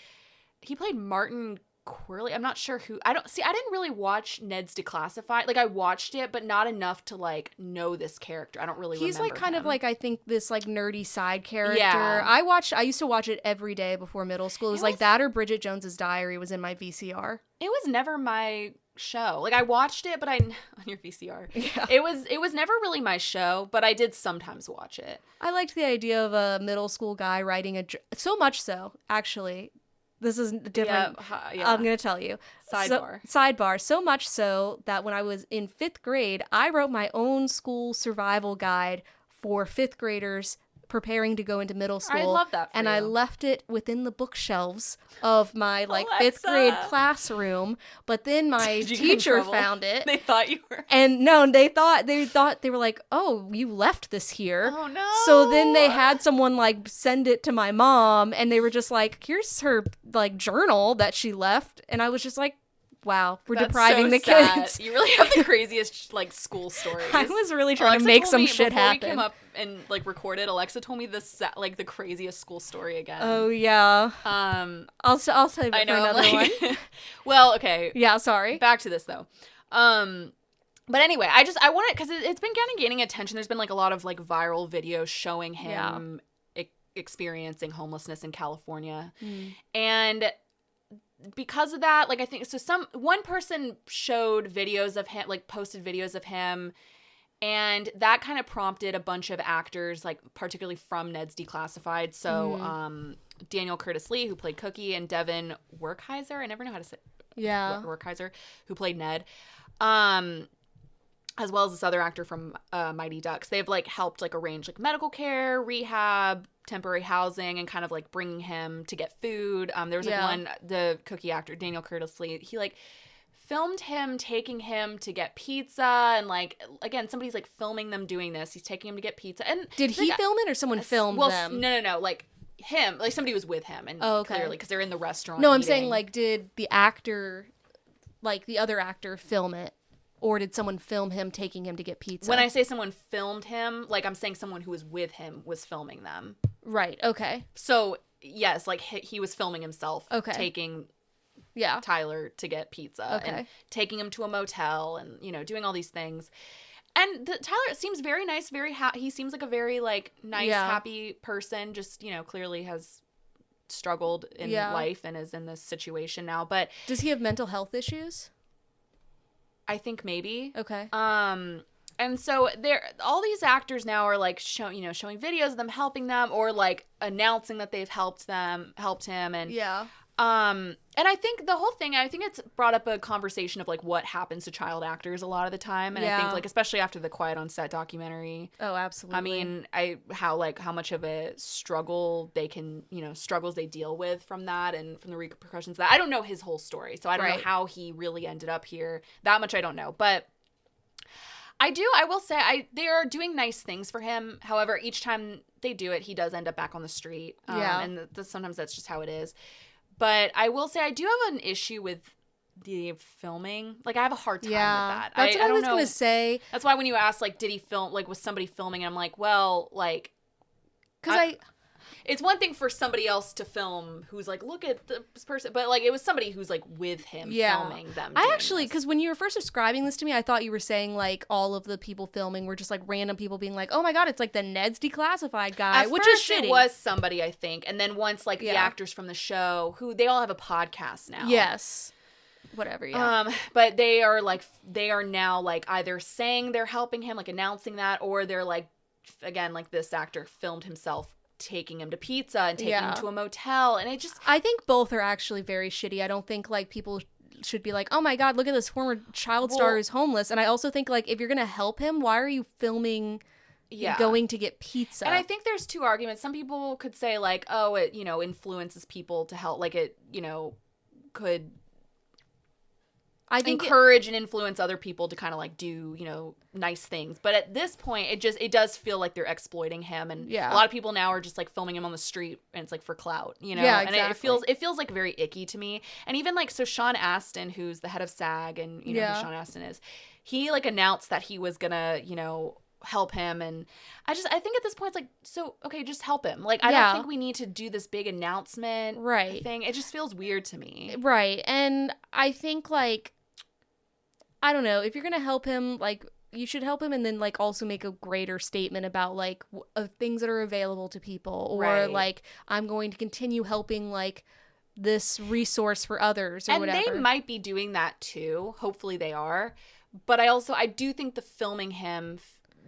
Martin Quirley. I'm not sure who. I didn't really watch Ned's Declassified. Like, I watched it, but not enough to like know this character. I don't really remember. He's like kind him. of like, I think, this like nerdy side character. Yeah. I used to watch it every day before middle school. It was like that or Bridget Jones's Diary was in my VCR. It was never my show. Like, I watched it, but on your VCR. Yeah. It was never really my show, but I did sometimes watch it. I liked the idea of a middle school guy writing so much so, actually. This is different. Yeah. I'm going to tell you. Sidebar. So much so that when I was in 5th grade, I wrote my own school survival guide for 5th graders preparing to go into middle school. I love that for And you. I left it within the bookshelves of my like 5th grade classroom, but then my teacher found it. They thought you were. And no, they were like, "Oh, you left this here." Oh no. So then they had someone like send it to my mom, and they were just like, "Here's her like journal that she left." And I was just like, wow, we're depriving the kids. You really have the craziest like school stories. I was really trying to make some shit happen. Before we came up and like recorded, Alexa told me the craziest school story again. Oh yeah. I'll tell you for another one. Well, okay. Yeah, sorry. Back to this though. But anyway, I want it because it's been kind of gaining attention. There's been like a lot of like viral videos showing him experiencing homelessness in California, and because of that, like, I think, so one person showed videos of him, like, posted videos of him, and that kind of prompted a bunch of actors, like, particularly from Ned's Declassified. So, Daniel Curtis Lee, who played Cookie, and Devin Werkheiser, I never know how to say Werkheiser, who played Ned, as well as this other actor from Mighty Ducks. They've, like, helped, like, arrange, like, medical care, rehab, temporary housing, and kind of, like, bringing him to get food. There was, like, the Cookie actor, Daniel Curtis Lee, he, like, filmed him taking him to get pizza, and, like, again, somebody's, like, filming them doing this. He's taking him to get pizza. And did he film it, or someone filmed them? No, like, him, like, somebody was with him, and clearly, because they're in the restaurant No, I'm eating. saying, like, did the actor, like, the other actor film it? Or did someone film him taking him to get pizza? When I say someone filmed him, like, I'm saying someone who was with him was filming them. Right, okay. So, yes, like, he was filming himself taking Tyler to get pizza. And taking him to a motel and, you know, doing all these things. And Tyler seems very nice, very he seems like a very, like, nice, happy person. Just, you know, clearly has struggled in life and is in this situation now. But does he have mental health issues? I think maybe. Okay. And so all these actors now are, like, showing videos of them helping them, or, like, announcing that they've helped him, and and I think the whole thing, I think it's brought up a conversation of, like, what happens to child actors a lot of the time, and I think, like, especially after the Quiet on Set documentary. Oh, absolutely. I mean, how much of a struggle struggles they deal with from that and from the repercussions of that. I don't know his whole story, so I don't know how he really ended up here. That much I don't know, but I will say, they are doing nice things for him. However, each time they do it, he does end up back on the street. And sometimes that's just how it is. But I will say, I do have an issue with the filming. Like, I have a hard time with that. That's what I was going to say. That's why when you asked, like, did he film, like, was somebody filming? And I'm like, well, like, because it's one thing for somebody else to film who's like, look at this person, but, like, it was somebody who's, like, with him filming them. I actually, because when you were first describing this to me, I thought you were saying, like, all of the people filming were just, like, random people being like, oh my god, it's like the Ned's Declassified guy, which is shitty. It was somebody, I think, and then once, like, the actors from the show, who they all have a podcast now. Yes. Whatever, but they are now, like, either saying they're helping him, like, announcing that, or they're, like, again, like, this actor filmed himself taking him to pizza and taking him to a motel, and I think both are actually very shitty. I don't think, like, people should be like, oh my god, look at this former child star who's homeless. And I also think, like, if you're gonna help him, why are you filming going to get pizza? And I think there's two arguments. Some people could say, like, oh, it, you know, influences people to help, like, it, you know, could encourage and influence other people to kind of, like, do, you know, nice things. But at this point, it does feel like they're exploiting him, and a lot of people now are just, like, filming him on the street, and it's, like, for clout, you know. Yeah, exactly. And it feels like very icky to me. And even, like, so Sean Astin, who's the head of SAG, and you know who Sean Astin is, he, like, announced that he was gonna, you know, help him, and I think at this point it's like, so okay, just help him. Like, I don't think we need to do this big announcement thing. It just feels weird to me. Right. And I think, like, I don't know, if you're gonna help him, like, you should help him, and then, like, also make a greater statement about, like, things that are available to people, or like, I'm going to continue helping, like, this resource for others, or and whatever. And they might be doing that too. Hopefully they are. But I do think the filming him,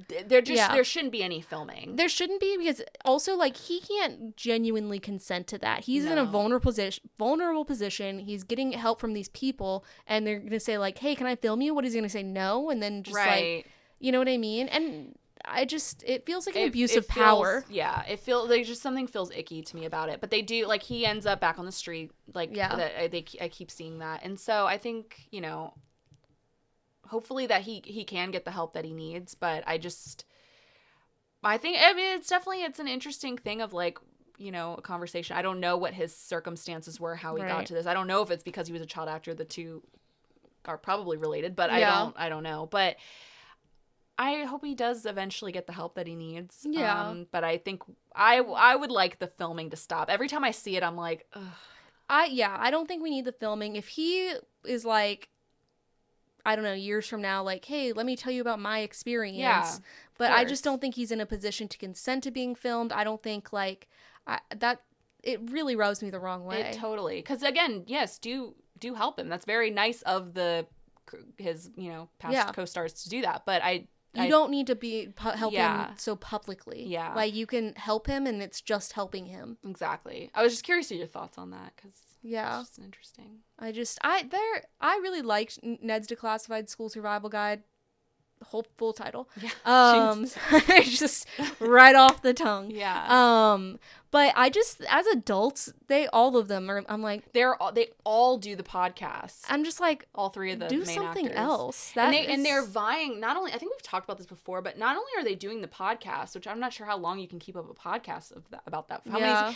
there shouldn't be any filming. There shouldn't be, because also, like, he can't genuinely consent to that. He's in a vulnerable position. He's getting help from these people, and they're gonna say, like, hey, can I film you? What is he gonna say? No. And then just like, you know what I mean? And it feels like an abuse of power. Yeah, it feels like just something feels icky to me about it. But they do, like, he ends up back on the street, like, I keep seeing that. And so I think, you know, hopefully that he can get the help that he needs, but I think, I mean, it's an interesting thing of, like, you know, a conversation. I don't know what his circumstances were, how he got to this. I don't know if it's because he was a child actor. The two are probably related, but I don't know. But I hope he does eventually get the help that he needs. Yeah. But I think I would like the filming to stop. Every time I see it, I'm like, ugh. I don't think we need the filming. If he is, like, I don't know, years from now, like, hey, let me tell you about my experience. Yeah, but I just don't think he's in a position to consent to being filmed. I don't think, like, it really rubs me the wrong way. Totally. Because again, yes, do help him. That's very nice of his past co-stars to do that. But you don't need to help him so publicly. Yeah. Like, you can help him, and it's just helping him. Exactly. I was just curious to your thoughts on that, because it's just interesting. I really liked Ned's Declassified School Survival Guide. Whole full title. Yeah. Just right off the tongue. Yeah. But I just, as adults, all of them are, I'm like, they all do the podcast. I'm just like, all three of the do main something actors. Else. And they're vying, not only, I think we've talked about this before, but not only are they doing the podcast, which I'm not sure how long you can keep up a podcast about that.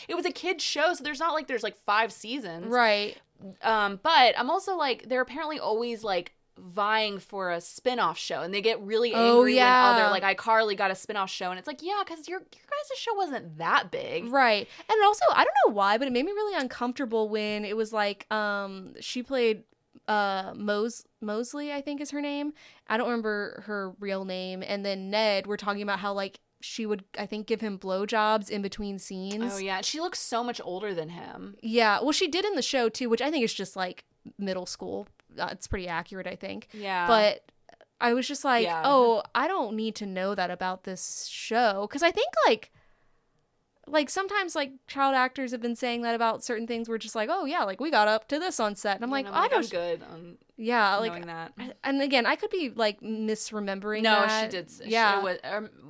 It was a kid's show, so there's 5 seasons. Right. But I'm also like, they're apparently always like vying for a spin-off show, and they get really angry when other, like, iCarly got a spin-off show, and it's like, yeah, because your guys' show wasn't that big. Right. And also, I don't know why, but it made me really uncomfortable when it was like, she played Mosley, I think is her name. I don't remember her real name. And then Ned, we're talking about how, like, she would, I think, give him blowjobs in between scenes. Oh, yeah. She looks so much older than him. Yeah. Well, she did in the show, too, which I think is just, like, middle school. It's pretty accurate, I think. Yeah. But I was just like, oh, I don't need to know that about this show. Because I think, like sometimes, like, child actors have been saying that about certain things. We're just like, oh, yeah, like, we got up to this on set. And I'm like, I'm good on knowing that. And again, I could be, like, misremembering that. No, she did. Yeah.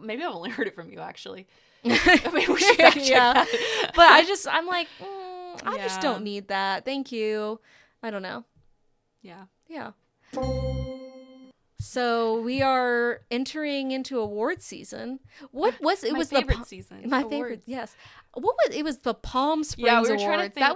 Maybe I've only heard it from you, actually. Maybe we should fact check that. But I'm like, I just don't need that. Thank you. I don't know. Yeah. Yeah. So we are entering into award season. What was it? My Was favorite season. My awards. favorite. Yes. What was it? Was the Palm Springs we were Awards? trying to think. I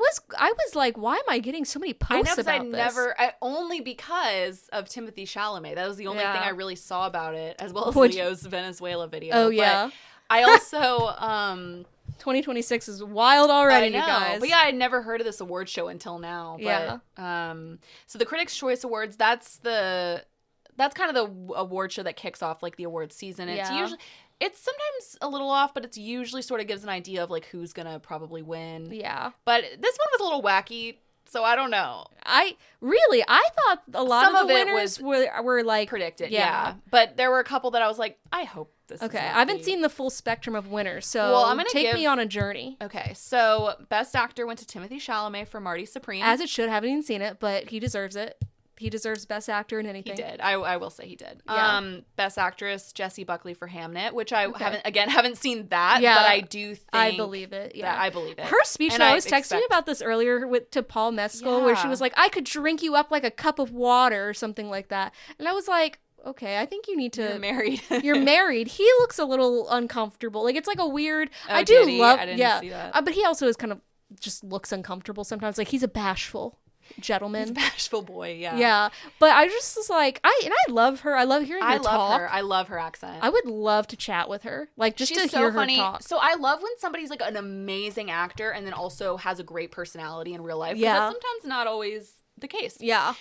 was like, why am I getting so many posts about this? Only because of Timothée Chalamet. That was the only thing I really saw about it, as well as Leo's Venezuela video. Oh, yeah. But I also 2026 is wild already, you guys. But yeah, I'd never heard of this award show until now. But, so the Critics' Choice Awards, that's kind of the award show that kicks off, like, the awards season. It's sometimes a little off, but it's usually sort of gives an idea of, like, who's gonna probably win. Yeah. But this one was a little wacky, so I don't know. I thought a lot of the winners were like predicted. Yeah. But there were a couple that I was like, I hope this is okay. I haven't seen the full spectrum of winners, so I'm gonna take me on a journey. Okay, so Best Actor went to Timothée Chalamet for Marty Supreme. As it should. Haven't even seen it, but he deserves it. He deserves Best Actor in anything. He did. I will say he did. Yeah. Best Actress, Jessie Buckley for Hamnet, which I haven't seen that, but I do think I believe it. Yeah, I believe it. Her speech, I was texting you about this earlier to Paul Mescal, where she was like, I could drink you up like a cup of water or something like that. And I was like, okay, I think you need to. You're married. You're married. He looks a little uncomfortable. Like, it's like a weird. Oh, I do love. I didn't see that. But he also is kind of just looks uncomfortable sometimes. Like, he's a bashful gentleman. He's a bashful boy. Yeah. Yeah, but I just was like, I love her. I love hearing her talk. I love her accent. I would love to chat with her. Like, just She's to hear funny. her talk. So I love when somebody's like an amazing actor and then also has a great personality in real life. Yeah. That's sometimes not always the case. Yeah.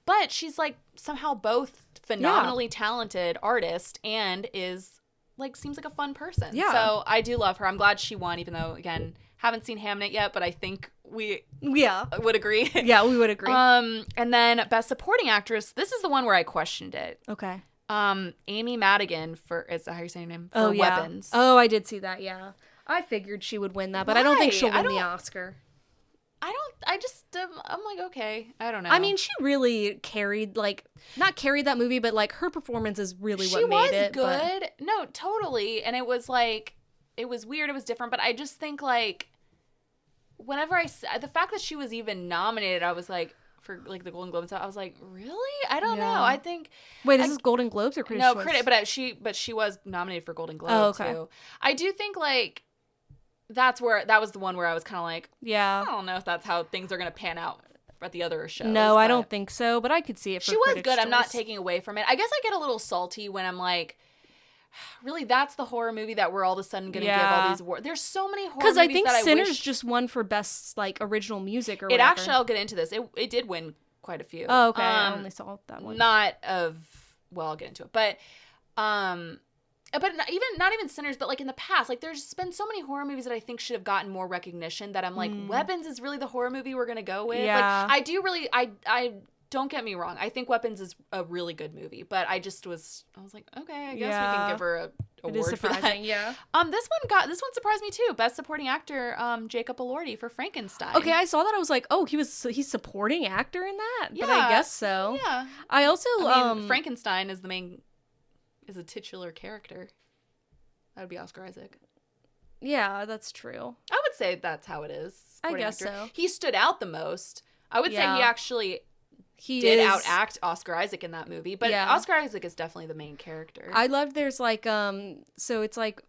But she's like somehow both phenomenally talented artist and is like seems like a fun person. Yeah. So I do love her. I'm glad she won, even though again haven't seen Hamnet yet, but I think we would agree. Yeah, we would agree. And then Best Supporting Actress. This is the one where I questioned it. Okay. Amy Madigan is that how you're saying her name? For Weapons. Oh, I did see that. Yeah, I figured she would win that, but I don't think she'll win the Oscar. I'm like, okay, I don't know. I mean, she really not carried that movie, but like her performance is really what made it. She was good. But... No, totally. And it was like, it was weird. It was different. But I just think like, whenever the fact that she was even nominated, I was like, for like the Golden Globes, I was like, really? I don't know. I think. Wait, is this Golden Globes or Critics' Choice? No, Critic, but she was nominated for Golden Globe too. I do think like. That was the one where I was kind of like, I don't know if that's how things are going to pan out at the other shows. No, I don't think so, but I could see it for She was Critics' good. Choice. I'm not taking away from it. I guess I get a little salty when I'm like, really, that's the horror movie that we're all of a sudden going to give all these awards. There's so many horror movies that I wish... Because I think Sinners just won for best, like, original music or whatever. Actually, I'll get into this. It did win quite a few. Oh, okay. I only saw that one. I'll get into it. But but not even Sinners, but like in the past, like there's been so many horror movies that I think should have gotten more recognition that I'm like, Weapons is really the horror movie we're gonna go with. Yeah. Like I do really, I don't get me wrong, I think Weapons is a really good movie, but I was like, okay, I guess we can give her a award for that. Yeah. This one surprised me too. Best Supporting Actor, Jacob Elordi for Frankenstein. Okay, I saw that. I was like, oh, he's supporting actor in that. Yeah. But I guess so. Yeah. I also Frankenstein is a titular character. That would be Oscar Isaac. Yeah, that's true. I would say that's how it is. I guess so. He stood out the most. I would say he actually did outact Oscar Isaac in that movie, but Oscar Isaac is definitely the main character. I love there's like so it's like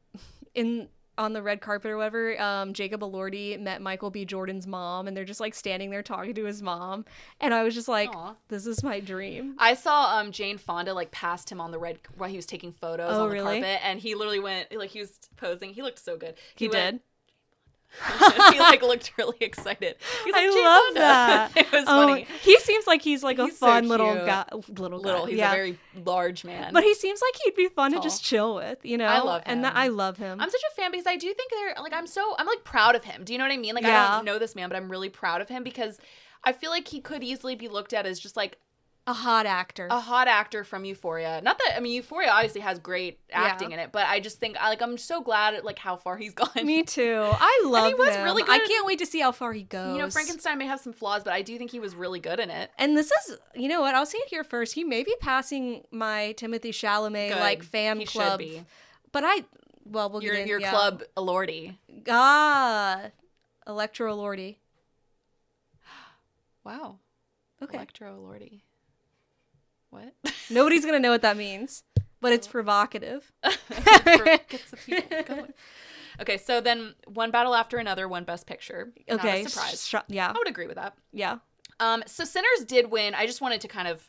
on the red carpet or whatever, Jacob Elordi met Michael B. Jordan's mom, and they're just like standing there talking to his mom, and I was just like, Aww. This is my dream. I saw Jane Fonda like passed him on the red while he was taking photos on the carpet, and he literally went like he was posing. He looked so good. He did. He like looked really excited. He's like, I love that. It was funny. He seems like he's like he's a fun so little cute. guy. He's a very large man. But he seems like he'd be fun to just chill with, you know. I love him. And I love him. I'm such a fan because I do think they're like I'm like proud of him. Do you know what I mean? Like I don't know this man, but I'm really proud of him because I feel like he could easily be looked at as just like a hot actor from Euphoria. Not that Euphoria obviously has great acting in it, but I just think I'm so glad at like how far he's gone. Me too. I love him. And he was really good. I can't wait to see how far he goes. You know, Frankenstein may have some flaws, but I do think he was really good in it. And this is, you know what? I'll say it here first. He may be passing my Timothée Chalamet like fan club. Should be. But we'll get your club Elordi. Electro Elordi. Wow. Okay. Electro Elordi. What? Nobody's gonna know what that means, but it's provocative. Gets the people going. Okay, so then one battle after another, one best picture. Okay, not a surprise. Yeah, I would agree with that. Yeah. So Sinners did win. I just wanted to kind of,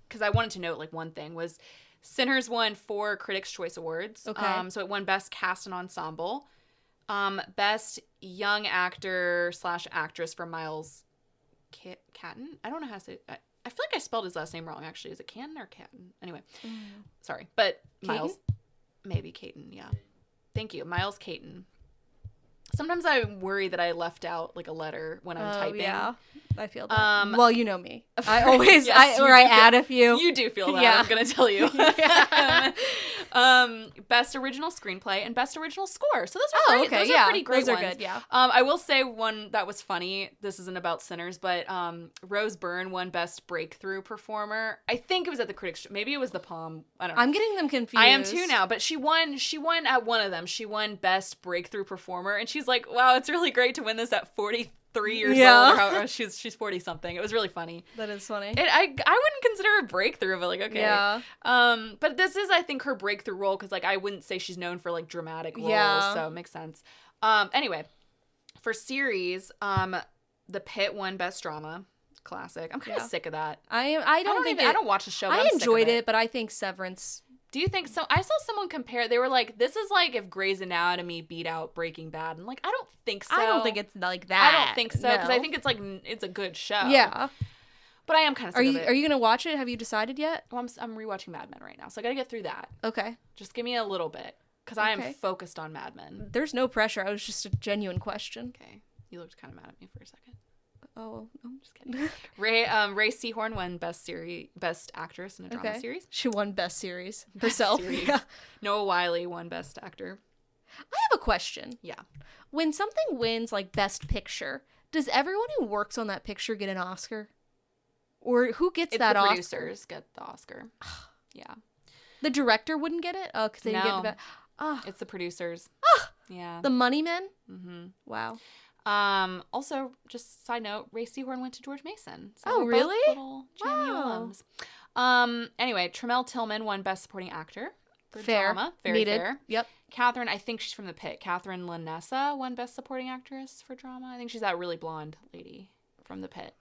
because I wanted to note like one thing was, Sinners won 4 Critics' Choice Awards. Okay. So it won Best Cast and Ensemble, Best Young Actor / Actress for Miles Catton. I don't know how to say it. I feel like I spelled his last name wrong, actually. Is it Canton or Catton? Anyway, sorry. But Miles. Maybe Caton, yeah. Thank you. Miles Caton. Sometimes I worry that I left out like a letter when I'm typing. Yeah, I feel that. Well, you know me. I always, yes, I add a few. You do feel that, Yeah. I'm going to tell you. Best Original Screenplay and Best Original Score. So those are great. Okay, those are pretty great those ones. are good, yeah. I will say one that was funny. This isn't about Sinners, but Rose Byrne won Best Breakthrough Performer. I think it was at the Critics. Maybe it was the Palm. I don't know. I'm getting them confused. I am too now, but she won at one of them. She won Best Breakthrough Performer, and she's like, wow, it's really great to win this at 43 years old. Or she's 40 something. It was really funny. That is funny. I wouldn't consider a breakthrough, but like, okay. Yeah. But this is, I think, her breakthrough role, because like I wouldn't say she's known for like dramatic roles, so it makes sense. Anyway, for series, The Pit won Best Drama. Classic. I'm kind of sick of that. I don't watch the show. But I I'm sick enjoyed of it, but I think Severance. Do you think so? I saw someone compare. They were like, "This is like if Grey's Anatomy beat out Breaking Bad." And like, I don't think so. I don't think it's like that. I don't think so, because I think it's like it's a good show. Yeah. But I am kind of sick of it. Are you gonna watch it? Have you decided yet? Well, I'm rewatching Mad Men right now, so I gotta get through that. Okay. Just give me a little bit, because I am focused on Mad Men. There's no pressure. I was just a genuine question. Okay. You looked kind of mad at me for a second. Oh, I'm Just kidding. Ray Seahorn won Best Actress in a Drama Series. She won Best Series herself. Yeah. Noah Wiley won Best Actor. I have a question. Yeah. When something wins like Best Picture, does everyone who works on that picture get an Oscar? Or who gets that Oscar? The producers get the Oscar. Yeah. The director wouldn't get it? Oh, because they didn't get the it's the producers. Yeah. The money men? Mm-hmm. Wow. Also, just side note, Ray Seahorn went to George Mason. So oh, really? Little alums. Anyway, Tremel Tillman won Best Supporting Actor for drama. Very Needed. fair. Yep. Catherine, I think she's from The Pit. Catherine Lanessa won Best Supporting Actress for drama. I think she's that really blonde lady from The Pit.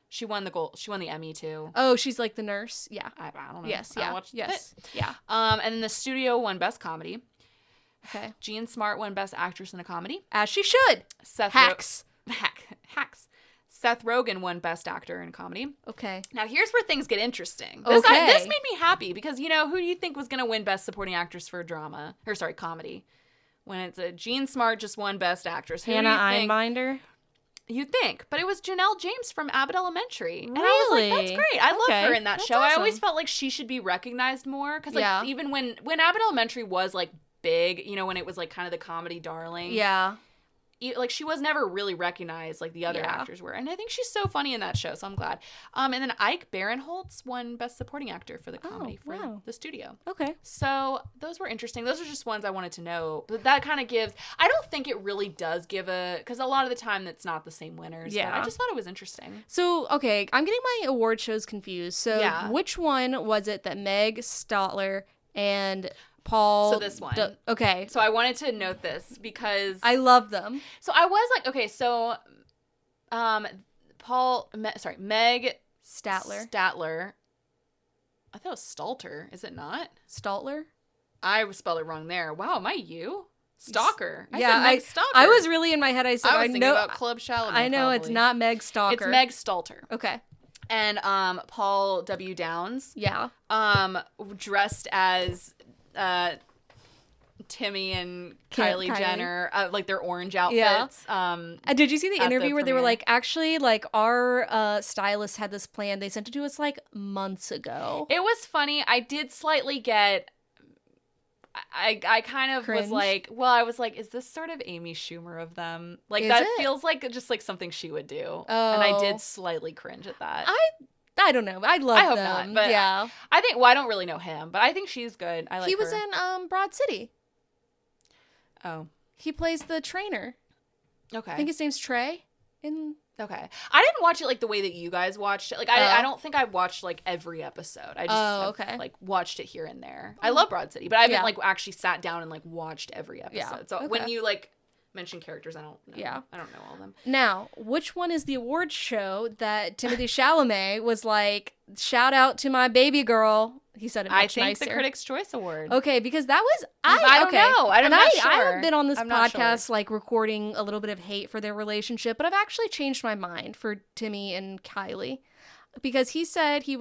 She won the gold. She won the Emmy too. Oh, she's like the nurse. Yeah. I don't know. Yes. I Yeah. watched Yes. The Pit. Yeah. And then the studio won Best Comedy. Okay. Jean Smart won Best Actress in a Comedy. As she should. Seth Hacks. Hacks. Seth Rogen won Best Actor in a Comedy. Okay. Now, here's where things get interesting. Okay. This made me happy because, who do you think was going to win Best Supporting Actress for comedy? When it's Jean Smart just won Best Actress. Hannah Einbinder? You think. But it was Janelle James from Abbott Elementary. And Really? I was like, that's great. I love her in that show. Awesome. I always felt like she should be recognized more. Because, even when Abbott Elementary was, big, when it was, kind of the comedy darling. Yeah. She was never really recognized like the other actors were. And I think she's so funny in that show, so I'm glad. And then Ike Barinholtz won Best Supporting Actor for the comedy for The Studio. Okay. So those were interesting. Those are just ones I wanted to know. But that kind of gives, I don't think it really does give because a lot of the time it's not the same winners. Yeah. But I just thought it was interesting. So, okay, I'm getting my award shows confused. So which one was it that Meg Stotler and Paul. So this one. Okay. So I wanted to note this because I love them. So I was like, okay, so Meg Statler. I thought it was Stalter. Is it not? Staltler? I spelled it wrong there. Wow, am I you? Stalker. I said Meg Stalker. I was really in my head. I was thinking about Club Chalamet. I know, probably. It's not Meg Stalker. It's Meg Stalter. Okay. And Paul W. Downs. Yeah. Dressed as Timmy and Kylie Jenner, their orange outfits. Yeah. Did you see the interview where they were like, actually, our stylist had this plan. They sent it to us months ago. It was funny. I did slightly get. I kind of cringe. Was like, well, I was like, is this sort of Amy Schumer of them? Feels like just something she would do. Oh. And I did slightly cringe at that. I don't know. I love I hope them. Not, but yeah. I think, I don't really know him, but I think she's good. I like He was her. in Broad City. Oh. He plays the trainer. Okay. I think his name's Trey. Okay. I didn't watch it the way that you guys watched it. I don't think I watched every episode. I just watched it here and there. I love Broad City, but I haven't actually sat down and watched every episode. Yeah. So when you mention characters, I don't know. Yeah. I don't know all of them. Now, which one is the award show that Timothée Chalamet was like, shout out to my baby girl? He said it much nicer. I think the Critics' Choice Award. Okay, because that was I don't know. I'm not sure. I have been on this podcast recording a little bit of hate for their relationship, but I've actually changed my mind for Timmy and Kylie. Because he said, he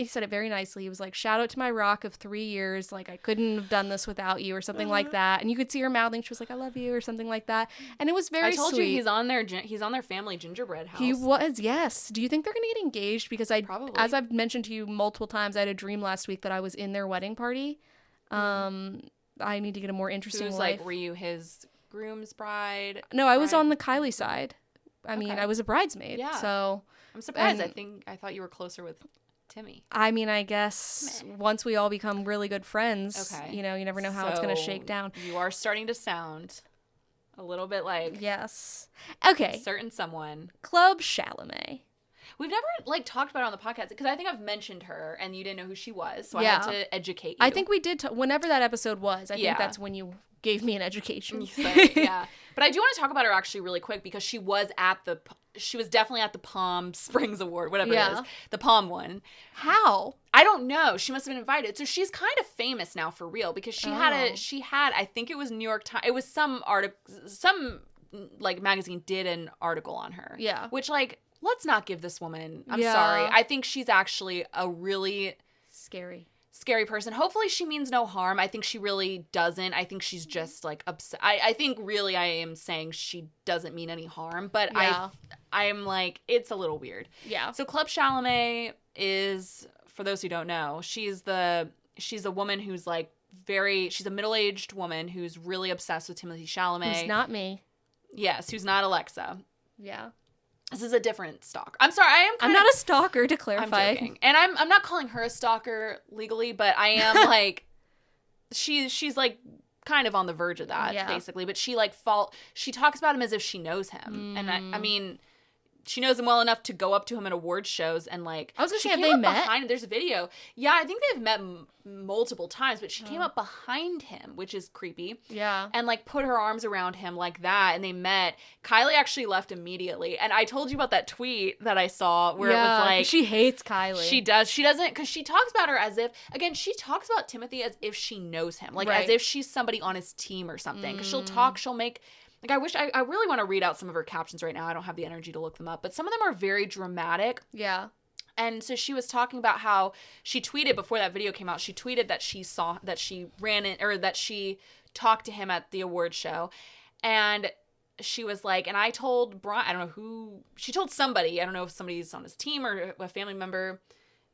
said it very nicely. He was like, shout out to my rock of 3 years. I couldn't have done this without you or something like that. And you could see her mouthing. She was like, I love you or something like that. And it was very sweet. I told you he's on their family gingerbread house. He was, yes. Do you think they're going to get engaged? Because Probably. As I've mentioned to you multiple times, I had a dream last week that I was in their wedding party. I need to get a more interesting life. Were you his groom's bride? No, I was on the Kylie side. I mean, I was a bridesmaid. Yeah. So... I'm surprised. I thought you were closer with Timmy. I mean, I guess once we all become really good friends, you never know how it's going to shake down. You are starting to sound a little bit like... Yes. Okay. Certain someone. Club Chalamet. We've never, talked about her on the podcast, because I think I've mentioned her, and you didn't know who she was, so I had to educate you. I think we did, whenever that episode was, I think that's when you gave me an education. Yeah. But I do want to talk about her actually really quick, because she was definitely at the Palm Springs Award, whatever it is. The Palm one. How? I don't know. She must have been invited. So she's kind of famous now for real, because she had, I think it was New York Times, it was some article, magazine did an article on her. Yeah. Which, let's not give this woman, I'm sorry. I think she's actually a really... Scary person. Hopefully she means no harm. I think she really doesn't. I think she's just upset. I think really I am saying she doesn't mean any harm, but I am it's a little weird. Yeah. So Club Chalamet is, for those who don't know, she's a woman who's she's a middle-aged woman who's really obsessed with Timothée Chalamet. Who's not me. Yes, who's not Alexa. Yeah. This is a different stalker. I'm sorry, I'm not a stalker, to clarify. I'm joking. And I'm not calling her a stalker legally, but I am she's kind of on the verge of that, basically. But she she talks about him as if she knows him. And I mean, she knows him well enough to go up to him at award shows and I was gonna say, have they met? Behind him. There's a video. Yeah, I think they've met multiple times, but she came up behind him, which is creepy. Yeah. And put her arms around him like that, and they met. Kylie actually left immediately, and I told you about that tweet that I saw where it was she hates Kylie. She does. She doesn't, because she talks about her as if, again, she talks about Timothy as if she knows him, as if she's somebody on his team or something. Because she'll make like, I really want to read out some of her captions right now. I don't have the energy to look them up, but some of them are very dramatic. Yeah. And so she was talking about how she tweeted before that video came out, she tweeted that she saw, that she ran in, or that she talked to him at the award show. And she was like, and I told Brian, I don't know who, she told somebody, I don't know if somebody's on his team or a family member.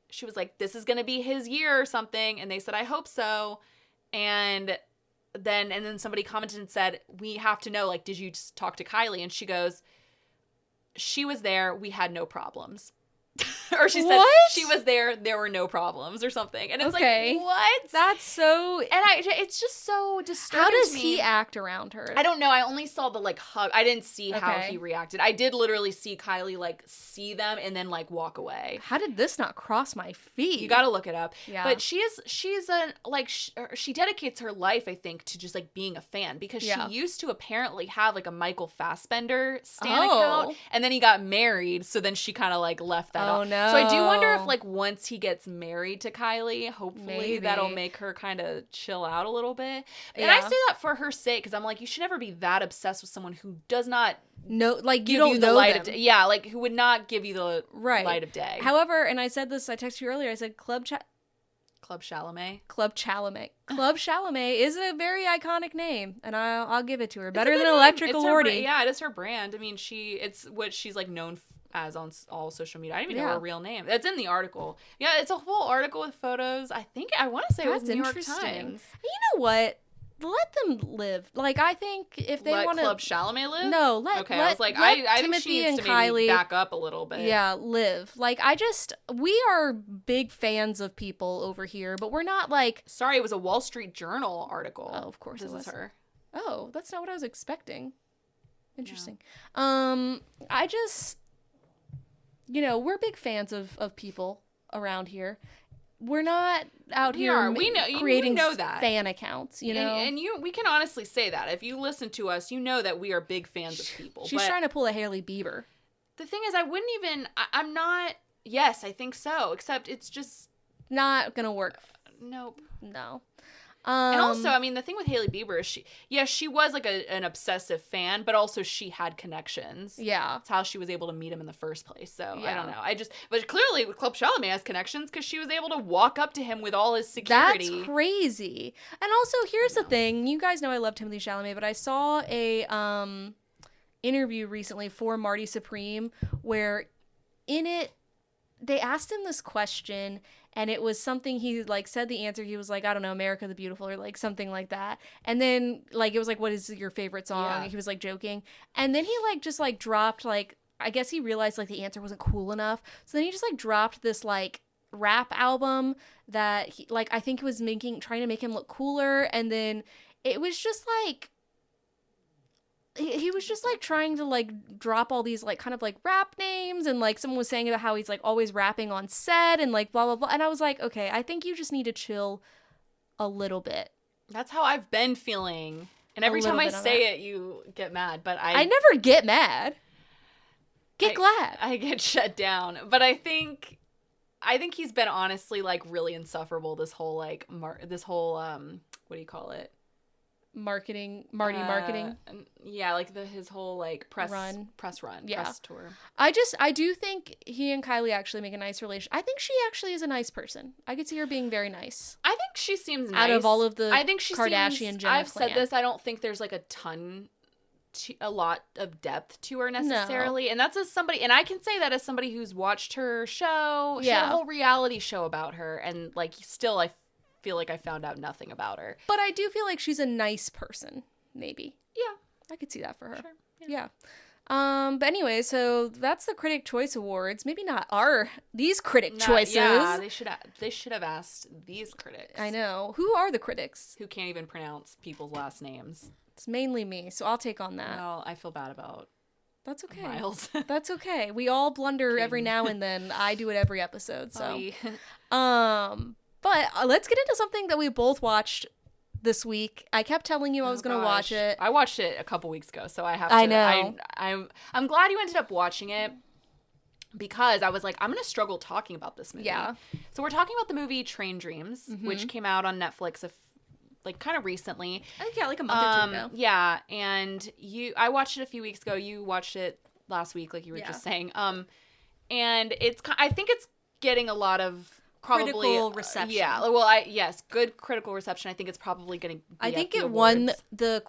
She was like, this is going to be his year or something. And they said, I hope so. And then somebody commented and said, we have to know, like, did you just talk to Kylie? And she goes, she was there. We had no problems. Or she said, she was there were no problems or something. And it's like, what? That's so... And it's just so disturbing. How does to me. he act around her? I don't know. I only saw the, like, hug. I didn't see how he reacted. I did literally see Kylie, like, see them and then, like, walk away. How did this not cross my feed? You gotta look it up. Yeah. But she's a, like, she dedicates her life, I think, to just, like, being a fan. Because she used to apparently have, like, a Michael Fassbender stan account. And then he got married. So then she kind of, like, left that off. No. So I do wonder if, like, once he gets married to Kylie, hopefully that'll make her kind of chill out a little bit. And I say that for her sake, because I'm like, you should never be that obsessed with someone who does not like, you don't know the light of day. Yeah, like, who would not give you the light of day. However, and I said this, I texted you earlier, I said Club Chalamet. Club Chalamet is a very iconic name, and I'll give it to her. Better than Electrical Lordy. Yeah, it is her brand. I mean, it's what she's, like, known as on all social media. I didn't even know her real name. That's in the article. Yeah, it's a whole article with photos. I want to say it was New York Times. You know what? Let them live. Like, I think if they want to... Let Club Chalamet live? No, I was like, I think she needs to maybe back up a little bit. Yeah, live. Like, we are big fans of people over here, but we're not like... Sorry, it was a Wall Street Journal article. Oh, of course this is her. Oh, that's not what I was expecting. Interesting. Yeah. I just... You know, we're big fans of people around here. We're not out here creating fan accounts, you know? And we can honestly say that. If you listen to us, you know that we are big fans of people. She's trying to pull a Hailey Bieber. The thing is, I'm not, yes, I think so, except it's just... Not gonna work. Nope. No. And also, I mean, the thing with Hailey Bieber is she was like an obsessive fan, but also she had connections. Yeah. That's how she was able to meet him in the first place. So, I don't know. But clearly Club Chalamet has connections because she was able to walk up to him with all his security. That's crazy. And also, here's the thing. You guys know I love Timothée Chalamet, but I saw a interview recently for Marty Supreme where in it, they asked him this question, and it was something he, like, said the answer. He was like, I don't know, America the Beautiful, or, like, something like that. And then, like, it was like, what is your favorite song? Yeah. He was, like, joking. And then he, like, just, like, dropped, like, I guess he realized, like, the answer wasn't cool enough. So then he just, like, dropped this, like, rap album that, he, like, I think was trying to make him look cooler. And then it was just, like... He was just, like, trying to, like, drop all these, like, kind of, like, rap names, and, like, someone was saying about how he's, like, always rapping on set, and, like, blah, blah, blah, and I was like, okay, I think you just need to chill a little bit. That's how I've been feeling, and every time I say it, you get mad, but I never get mad. Glad. I get shut down, but I think he's been honestly, like, really insufferable this whole, like, what do you call it? Marketing. Yeah, like his whole, like, press run, press tour. I do think he and Kylie actually make a nice relation. I think she actually is a nice person. I could see her being very nice. I think she seems nice. Out of all of the Kardashian Jenner I've said this, I don't think there's, like, a lot of depth to her necessarily. No. And that's as somebody, and I can say that as somebody who's watched her show. She had a whole reality show about her, and, like, still I feel like I found out nothing about her. But I do feel like she's a nice person, maybe. Yeah. I could see that for her. Sure. Yeah. But anyway, so that's the Critic Choice Awards. Maybe not these critic choices. Yeah, they should have asked these critics. I know. Who are the critics? Who can't even pronounce people's last names. It's mainly me, so I'll take on that. Well, I feel bad about That's okay. Miles. That's okay. We all blunder every now and then. I do it every episode, so. But let's get into something that we both watched this week. I kept telling you I was going to watch it. I watched it a couple weeks ago, so I have to. I know. I'm glad you ended up watching it because I was like, I'm going to struggle talking about this movie. Yeah. So we're talking about the movie Train Dreams, which came out on Netflix like kind of recently. I think like a month or two ago. Yeah, and I watched it a few weeks ago. You watched it last week, like you were just saying. And I think it's getting a lot of critical reception. Yeah, well, yes, good critical reception. I think it's probably going to. I think it awards. won the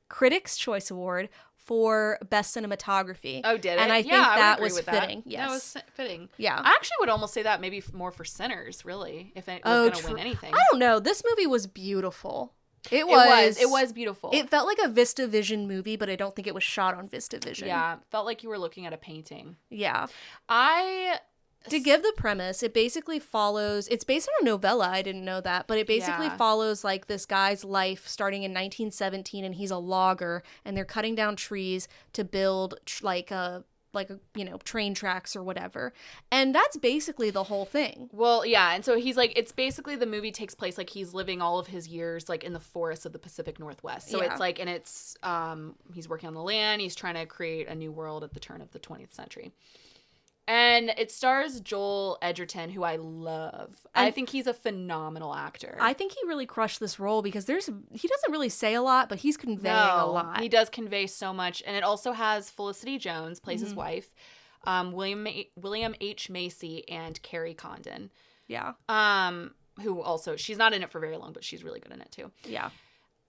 Critics' Choice Award for Best Cinematography. Oh, did it? And I think that was fitting. That. Yes. That was fitting. Yeah. I actually would almost say that maybe more for Sinners, really, if it was going to win anything. I don't know. This movie was beautiful. It was beautiful. It felt like a VistaVision movie, but I don't think it was shot on VistaVision. Yeah, felt like you were looking at a painting. Yeah. To give the premise, it basically follows, it's based on a novella, I didn't know that, but it basically follows like this guy's life starting in 1917, and he's a logger, and they're cutting down trees to build train tracks or whatever. And that's basically the whole thing. Well, yeah, and so he's like, it's basically the movie takes place like he's living all of his years like in the forests of the Pacific Northwest. So it's like, and it's he's working on the land, he's trying to create a new world at the turn of the 20th century. And it stars Joel Edgerton, who I love. I think he's a phenomenal actor. I think he really crushed this role because he doesn't really say a lot, but he's conveying a lot. He does convey so much. And it also has Felicity Jones, plays his wife, William H. Macy, and Carrie Condon. Yeah. Who also, she's not in it for very long, but she's really good in it too. Yeah.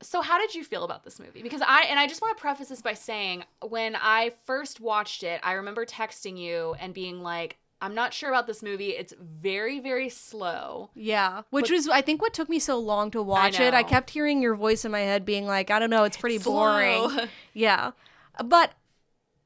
So how did you feel about this movie? Because I just want to preface this by saying, when I first watched it, I remember texting you and being like, I'm not sure about this movie. It's very, very slow. Yeah. Which was, I think, what took me so long to watch it. I kept hearing your voice in my head being like, I don't know, it's pretty boring. Yeah. But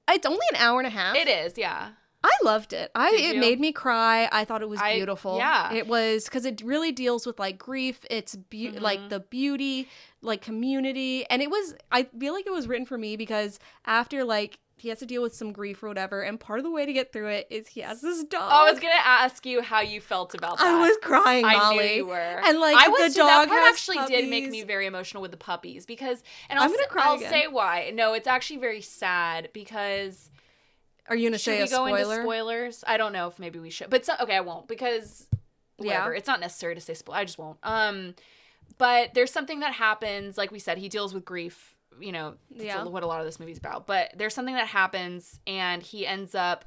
it's only an hour and a half. It is, yeah. I loved it. It made me cry. I thought it was beautiful. Yeah. It was, because it really deals with like grief. It's like the beauty, like community. And I feel like it was written for me because after like he has to deal with some grief or whatever, and part of the way to get through it is he has this dog. I was going to ask you how you felt about that. I was crying, Molly. I knew you were. And like the that dog part has actually puppies. did make me very emotional with the puppies because, and I'm going to cry I'll again. say why. No, it's actually very sad because... Are you going to say a spoiler? Should we go into spoilers? I don't know if maybe we should. But okay, I won't because whatever. It's not necessary to say spoiler. I just won't. But there's something that happens. Like we said, he deals with grief. You know, that's what a lot of this movie's about. But there's something that happens and he ends up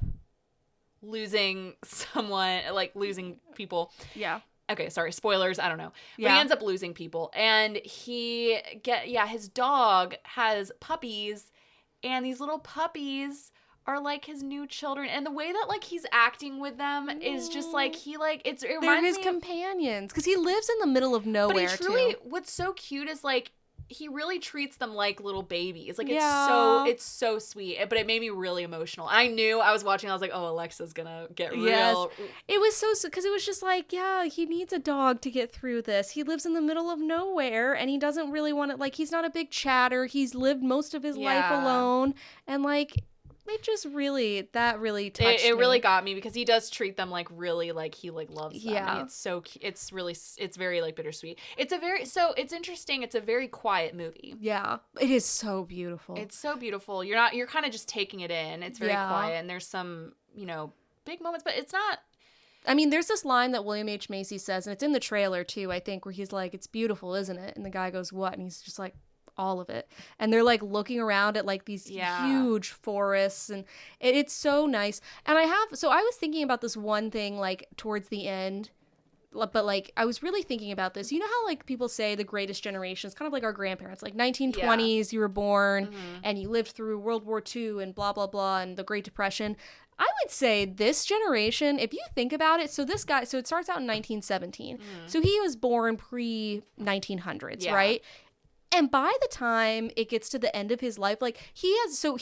losing someone, like losing people. Yeah. Okay, sorry, spoilers, I don't know. But he ends up losing people. And his dog has puppies, and these little puppies are like his new children, and the way that like he's acting with them is just like they're his companions because he lives in the middle of nowhere. But he truly, what's so cute is like he really treats them like little babies. Like it's so sweet. But it made me really emotional. I knew I was watching. I was like, oh, Alexa's gonna get real. It was so because it was just like he needs a dog to get through this. He lives in the middle of nowhere and he doesn't really want to. Like he's not a big chatter. He's lived most of his life alone and like. It just really touched me. It really got me because he does treat them like really like he like loves them. Yeah. And it's very like bittersweet. It's interesting. It's a very quiet movie. Yeah. It is so beautiful. It's so beautiful. You're kind of just taking it in. It's very quiet and there's some, big moments, but it's not. I mean, there's this line that William H. Macy says, and it's in the trailer too, I think, where he's like, "It's beautiful, isn't it?" And the guy goes, "What?" And he's just like, all of it. And they're like looking around at like these huge forests and it's so nice. And I was thinking about this one thing like towards the end, but like I was really thinking about this. You know how like people say the greatest generation is kind of like our grandparents, like 1920s, you were born and you lived through World War II and blah, blah, blah, and the Great Depression. I would say this generation, if you think about it, so it starts out in 1917. So he was born pre-1900s, right? And by the time it gets to the end of his life, like he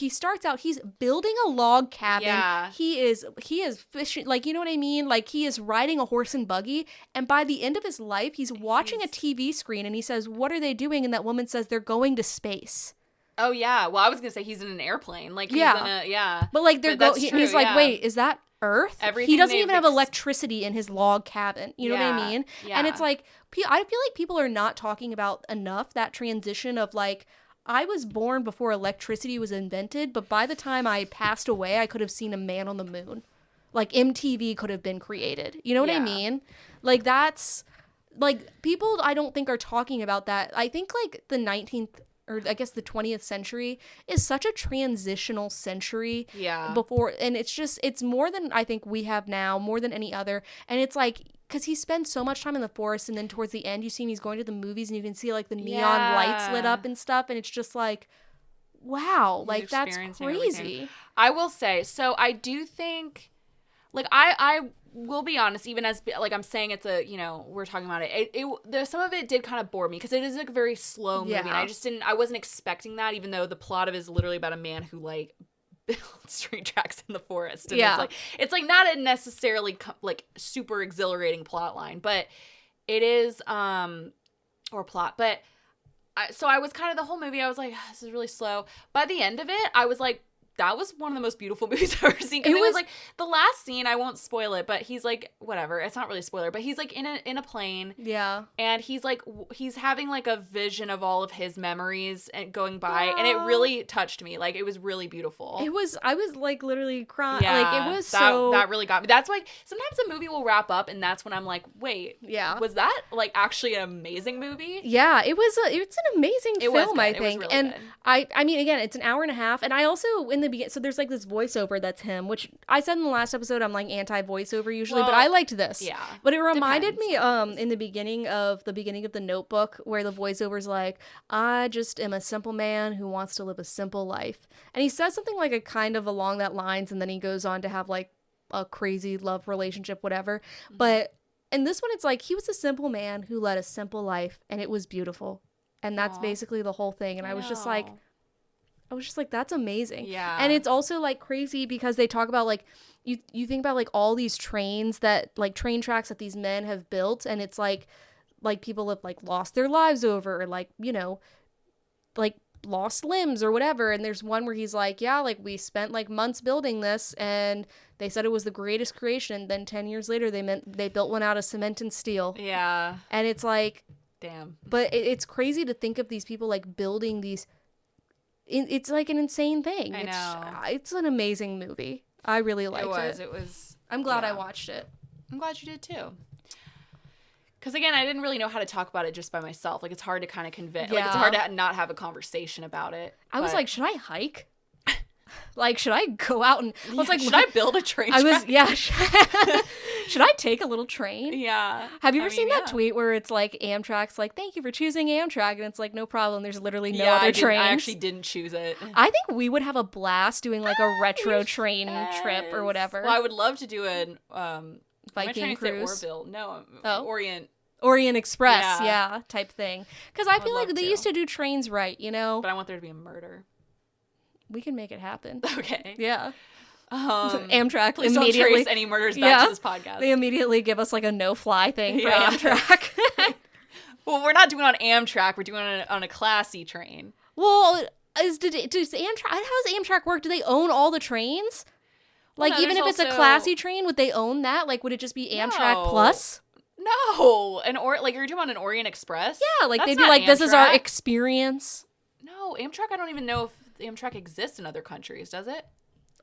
starts out, he's building a log cabin. Yeah. He is fishing, like, you know what I mean? Like he is riding a horse and buggy. And by the end of his life, he's watching a TV screen and he says, "What are they doing?" And that woman says, "They're going to space." Oh yeah. Well, I was going to say he's in an airplane. Like he's in a, But like he's like, "Wait, is that Earth?" He doesn't even have electricity in his log cabin. You know what I mean? Yeah. And it's like, I feel like people are not talking about enough that transition of like, I was born before electricity was invented, but by the time I passed away, I could have seen a man on the moon. Like MTV could have been created. You know what I mean? Like that's like, people I don't think are talking about that. I think, like, the 19th, or I guess the 20th century is such a transitional century. Yeah. Before, and it's more than I think we have now, more than any other. And it's like, because he spends so much time in the forest, and then towards the end, you see him, he's going to the movies, and you can see, like, the neon lights lit up and stuff, and it's just like, wow, like, that's crazy. Everything. I will say, so I do think, like, I will be honest, even as, like, I'm saying it's a, you know, we're talking about it, some of it did kind of bore me, because it is, like, a very slow movie, and I wasn't expecting that, even though the plot of it is literally about a man who, like, builds train tracks in the forest, and it's like not a necessarily, like, super exhilarating plot line, but it is, or plot, but, so I was kind of, the whole movie, I was like, this is really slow. By the end of it, I was like, that was one of the most beautiful movies I've ever seen. It was like the last scene, I won't spoil it, but he's like, whatever, it's not really a spoiler, but he's like in a plane. Yeah. And he's like, he's having like a vision of all of his memories and going by. And it really touched me. Like, it was really beautiful. I was like literally crying. Yeah, like, it was that really got me. That's like, sometimes a movie will wrap up and that's when I'm like, wait, was that like actually an amazing movie? Yeah, it's an amazing film, I think. It was really and good. I mean, again, it's an hour and a half. And I also, in the beginning, so there's like this voiceover that's him, which I said in the last episode, I'm like anti-voiceover usually, but I liked this. Yeah. But it reminded me in the beginning of the Notebook, where the voiceover's like, I just am a simple man who wants to live a simple life. And he says something like a kind of along that lines, and then he goes on to have like a crazy love relationship, whatever. Mm-hmm. But in this one, it's like, he was a simple man who led a simple life, and it was beautiful. And that's basically the whole thing. And I was just like, that's amazing. Yeah. And it's also like crazy because they talk about like, you think about like all these trains that, like, train tracks that these men have built, and it's like people have like lost their lives over, or like, you know, like lost limbs or whatever. And there's one where he's like, yeah, like, we spent like months building this, and they said it was the greatest creation. And then 10 years later, they built one out of cement and steel. Yeah. And it's like, damn. But it's crazy to think of these people like building these. It's like an insane thing. I know. It's an amazing movie. I really liked it. It was. I'm glad I watched it. I'm glad you did too. Because again, I didn't really know how to talk about it just by myself. Like, it's hard to kind of convince. Yeah. Like, it's hard to not have a conversation about it. I was like, should I hike? Like, should I go out and... I was like, should I build a train track? Should I take a little train? Yeah. Have you ever seen that tweet where it's like, Amtrak's like, thank you for choosing Amtrak, and it's like, no problem, there's literally no other trains. I actually didn't choose it. I think we would have a blast doing like a retro train trip or whatever. Well, I would love to do an Viking cruise. Orville. No, Orient Express, type thing. Because I feel like they used to do trains right, you know? But I want there to be a murder. We can make it happen. Okay. Yeah. Amtrak please immediately don't trace any murders back to this podcast. They immediately give us like a no-fly thing for Amtrak. Well, we're not doing it on Amtrak. We're doing it on a classy train. Well, does Amtrak? How does Amtrak work? Do they own all the trains? Like, well, no, even if it's a classy train, would they own that? Like, would it just be Amtrak Plus? No, like, you're talking about an Orient Express? Yeah, like they'd be like, this is our experience. No, Amtrak. I don't even know if Amtrak exists in other countries. Does it?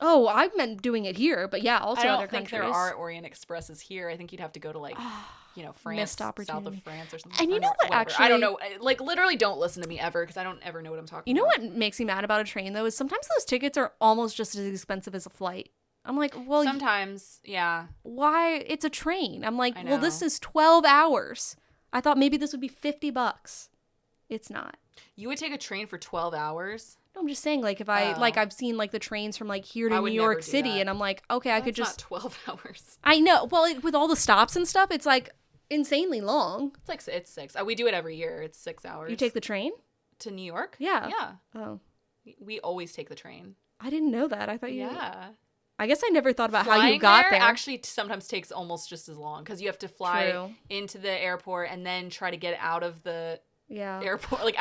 Oh, I meant doing it here, but yeah, also other countries. I don't think there are Orient Expresses here. I think you'd have to go to like, France, south of France or something. And you know what? Actually, I don't know. Like, literally, don't listen to me ever because I don't ever know what I'm talking about. You know what makes me mad about a train though is sometimes those tickets are almost just as expensive as a flight. I'm like, well, sometimes, yeah. Why? It's a train. I'm like, well, this is 12 hours. I thought maybe this would be $50. It's not. You would take a train for 12 hours? No, I'm just saying, like, if I, like, I've seen, like, the trains from, like, here to New York City, and I'm like, okay, I could just... That's not 12 hours. I know. Well, with all the stops and stuff, it's, like, insanely long. It's, like, it's 6. We do it every year. It's 6 hours. You take the train? To New York? Yeah. Yeah. Oh. We always take the train. I didn't know that. I thought you... Yeah. I guess I never thought about how you got there. Actually sometimes takes almost just as long, because you have to fly into the airport and then try to get out of the... airport, like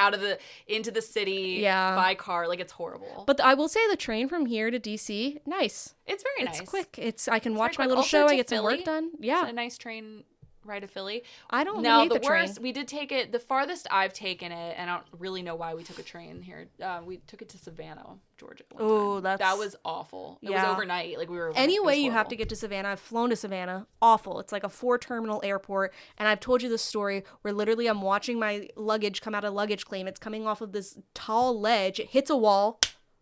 into the city by car. Like, it's horrible. But I will say the train from here to DC, nice. It's very nice. It's quick. I can watch my little show. I get some work done. Yeah. It's a nice train ride to Philly? I don't No, hate the the train. worst. We did take it. The farthest I've taken it, and I don't really know why we took a train here. We took it to Savannah, Georgia. That was awful. It was overnight. Like we were. Anyway, you have to get to Savannah. I've flown to Savannah. Awful. It's like a 4-terminal airport, and I've told you this story where literally I'm watching my luggage come out of luggage claim. It's coming off of this tall ledge. It hits a wall,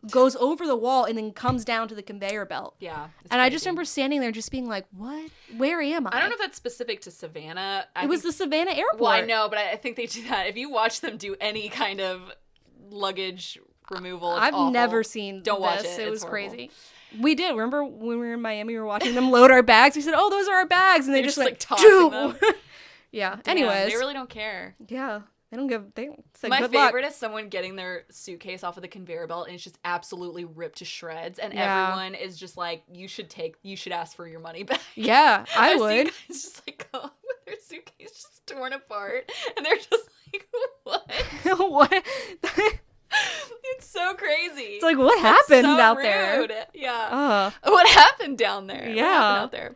goes over the wall, and then comes down to the conveyor belt. Yeah. And crazy. I just remember standing there just being like, what? Where am I? I don't know if that's specific to Savannah. It was the Savannah airport. Well, I know, but I think they do that. If you watch them do any kind of luggage removal, it's awful. I've never seen Don't watch it. It was horrible. Crazy. We did. Remember when we were in Miami, we were watching them load our bags. We said, oh, those are our bags. And they just went, like, tossing them. Yeah. Damn, anyways. They really don't care. Yeah. They don't give. My favorite is someone getting their suitcase off of the conveyor belt and it's just absolutely ripped to shreds, and everyone is just like, "You should ask for your money back." Yeah, I would. Guys just like go with their suitcase just torn apart, and they're just like, "What? What?" It's so crazy. It's like, what happened so out rude. there? Yeah. What happened down there? Yeah. What happened out there?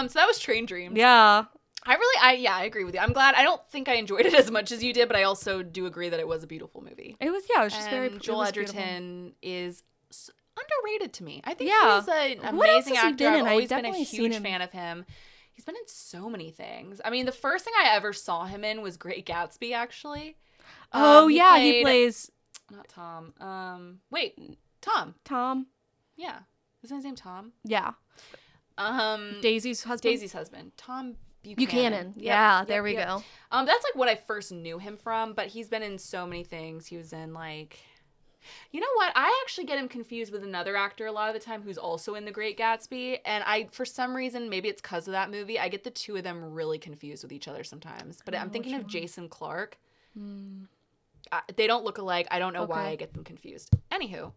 So that was Train Dreams. Yeah. I agree with you. I'm glad. I don't think I enjoyed it as much as you did, but I also do agree that it was a beautiful movie. It was just very. Joel Edgerton is underrated to me. I think he's an what amazing actor. I've always been a definitely huge fan of him. He's been in so many things. I mean, the first thing I ever saw him in was Great Gatsby, actually. He plays. Not Tom. Wait, Tom. Tom. Yeah, isn't his name Tom? Yeah. Daisy's husband. Tom Buchanan. Yeah, there we go. That's like what I first knew him from, but he's been in so many things. He was in like, you know what? I actually get him confused with another actor a lot of the time who's also in The Great Gatsby, and for some reason, maybe it's because of that movie, I get the two of them really confused with each other sometimes. But I'm thinking of Jason Clarke. They don't look alike. I don't know why I get them confused. Anywho.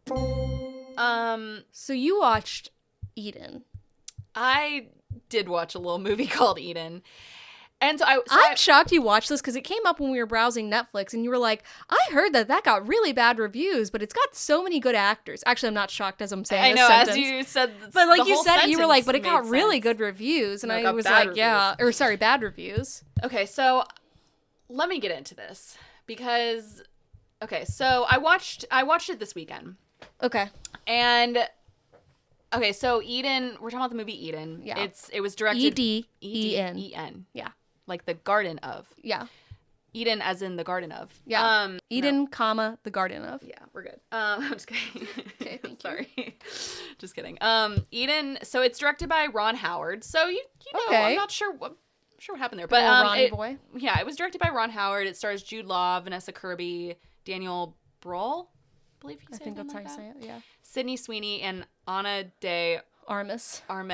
So you watched Eden. I did watch a little movie called Eden. And I'm shocked you watched this because it came up when we were browsing Netflix and you were like, I heard that got really bad reviews, but it's got so many good actors. Actually, I'm not shocked as I'm saying this sentence. As you said, but like you said, you were like, but it got really good reviews. And I was like, bad reviews. Okay, so let me get into this because, so I watched it this weekend. Okay. And okay, so Eden, we're talking about the movie Eden. Yeah. It was directed E-D-E-N. E-D-E-N. Yeah. Like the Garden of. Yeah. Eden as in the Garden of. Yeah. Eden, the Garden of. Yeah, we're good. I'm just kidding. Okay, thank Sorry. Just kidding. Eden, so it's directed by Ron Howard. So you know, I'm not sure what happened there. But Ronnie boy. Yeah, it was directed by Ron Howard. It stars Jude Law, Vanessa Kirby, Daniel Bruhl. I think that's how you say it, yeah. Sydney Sweeney and Ana de Armas. I'm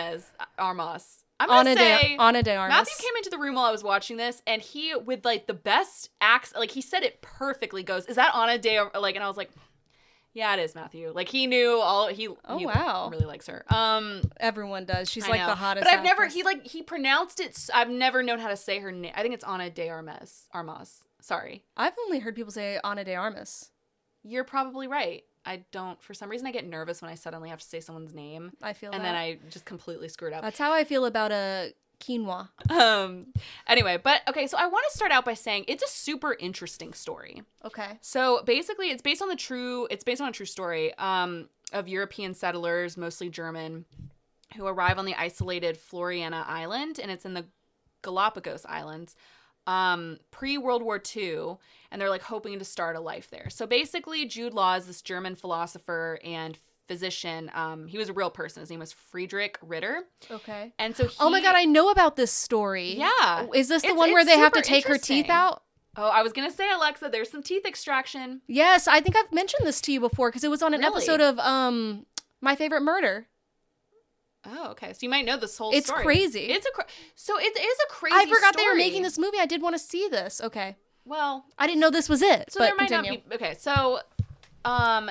gonna say Ana de Armas. Matthew came into the room while I was watching this, and he, with like the best acts, like he said it perfectly. Goes, "Is that Ana de?" Like, and I was like, "Yeah, it is, Matthew." Like he knew all. He really likes her. Everyone does. She's like the hottest. But I've never. He pronounced it. I've never known how to say her name. I think it's Ana de Armas. Sorry. I've only heard people say Ana de Armas. You're probably right. I don't, for some reason I get nervous when I suddenly have to say someone's name. I feel and then I just completely screwed up. That's how I feel about a quinoa. Anyway, but okay, so I want to start out by saying it's a super interesting story. Okay. So basically it's based on a true story of European settlers, mostly German, who arrive on the isolated Floriana Island, and it's in the Galapagos Islands. Pre-World War II, and they're like hoping to start a life there. So basically Jude Law is this German philosopher and physician. He was a real person. His name was Friedrich Ritter. Okay. And so oh my god, I know about this story. Yeah. Is this the one where they have to take her teeth out? Oh, I was gonna say, Alexa, there's some teeth extraction. Yes, I think I've mentioned this to you before because it was on an episode of My Favorite Murder. Oh, okay. So you might know this whole story. It's crazy. It is a crazy story. I forgot they were making this movie. I did want to see this. Okay. Well, I didn't know this was it. So there might not be. Okay, so and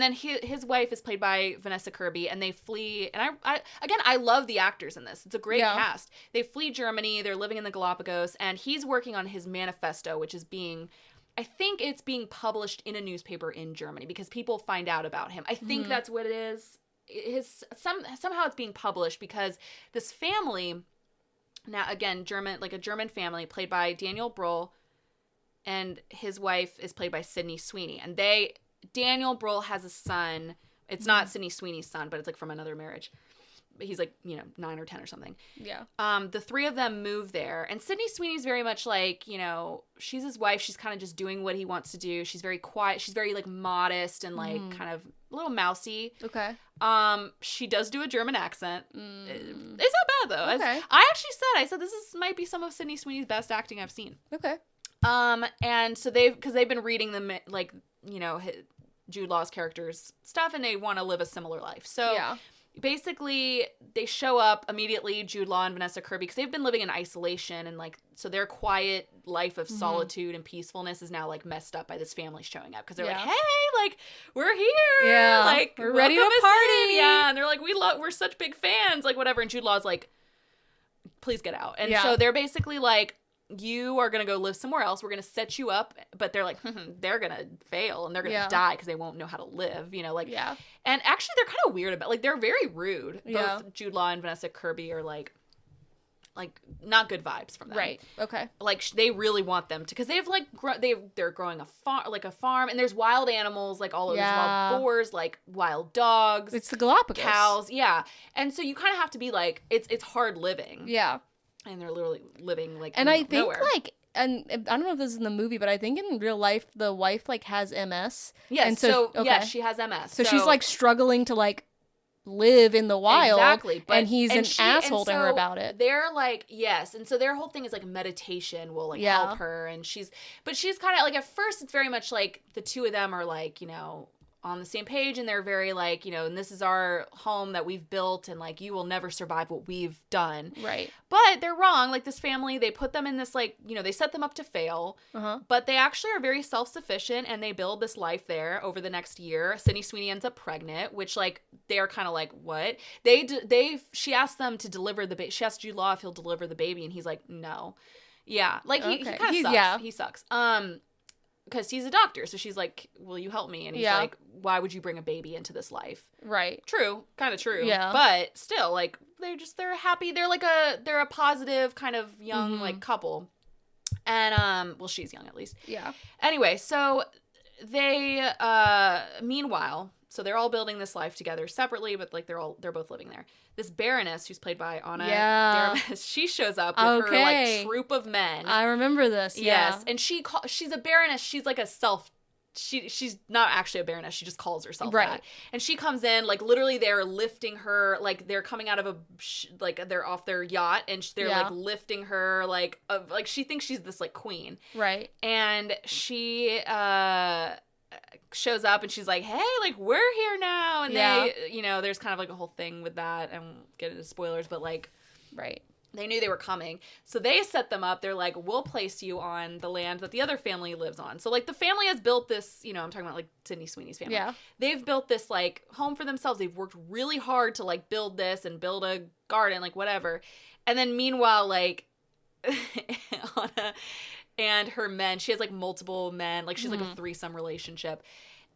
then his wife is played by Vanessa Kirby, and they flee. And I love the actors in this. It's a great cast. They flee Germany. They're living in the Galapagos, and he's working on his manifesto, which is I think it's being published in a newspaper in Germany because people find out about him. I think that's what it is. Somehow it's being published because this family Now, again, a German family played by Daniel Bruhl, and his wife is played by Sydney Sweeney. And Daniel Bruhl has a son. It's not Sydney Sweeney's son, but it's like from another marriage. He's like, 9 or 10 or something. Yeah. The three of them move there. And Sydney Sweeney's very much like, she's his wife. She's kind of just doing what he wants to do. She's very quiet. She's very like modest and like kind of a little mousy. Okay. She does do a German accent. It's not bad though. Okay. I said this might be some of Sydney Sweeney's best acting I've seen. Okay. And so because they've been reading them like, Jude Law's character's stuff, and they want to live a similar life. So yeah. Basically, they show up immediately, Jude Law and Vanessa Kirby, because they've been living in isolation, and like, so their quiet life of solitude and peacefulness is now like messed up by this family showing up, because they're like, hey, like, we're here, yeah, like, we're ready to party, yeah, and they're like, we're such big fans, like, whatever, and Jude Law's like, please get out, and so they're basically like, you are going to go live somewhere else. We're going to set you up. But they're like, they're going to fail and they're going to die because they won't know how to live, And actually, they're kind of weird about, like, they're very rude. Yeah. Both Jude Law and Vanessa Kirby are like not good vibes from them. Right. Okay. Like, they really want them to, because they've like, they're growing a farm, and there's wild animals, like all of these wild boars, like wild dogs. It's the Galapagos. Cows. Yeah. And so you kind of have to be like, it's hard living. Yeah. And they're literally living like and I think nowhere. like, and I don't know if this is in the movie, but I think in real life the wife like has MS. Yes, and yes, she has MS. So she's like struggling to like live in the wild. Exactly. And he's an asshole to her about it. They're like, yes, and so their whole thing is like meditation will like help her, and she's kind of like, at first it's very much like the two of them are like, on the same page, and they're very like, and this is our home that we've built, and like, you will never survive what we've done. Right. But they're wrong. Like, this family, they put them in this like, they set them up to fail, but they actually are very self-sufficient, and they build this life there over the next year. Sydney Sweeney ends up pregnant, which like, they're kind of like, what? She asked them to deliver the baby. She asked Jude Law if he'll deliver the baby, and he's like, no. Yeah. Like, he kind of sucks. Yeah. He sucks. Because he's a doctor, so she's like, will you help me? And he's like, why would you bring a baby into this life? Right. True. Kind of true. Yeah. But still, like, they're happy. They're a positive kind of young, like, couple. And, well, she's young at least. Yeah. Anyway, so they, meanwhile, so they're all building this life together separately, but like, they're both living there. This Baroness, who's played by Anna Daramis, she shows up with her like troop of men. I remember this. Yes, and she's a Baroness. She's like she's not actually a Baroness. She just calls herself that. And she comes in, like, literally they're lifting her, like, they're coming out of they're off their yacht, and they're like lifting her, like she thinks she's this like queen. Right. And she shows up, and she's like, hey, like, we're here now, and they, there's kind of like a whole thing with that, and we'll get into spoilers, but like, they knew they were coming, so they set them up. They're like, we'll place you on the land that the other family lives on. So like, the family has built this, I'm talking about like Sydney Sweeney's family. Yeah. They've built this like home for themselves. They've worked really hard to like build this and build a garden, like whatever. And then meanwhile, like, Anna and her men, she has like multiple men, like she's like a threesome relationship,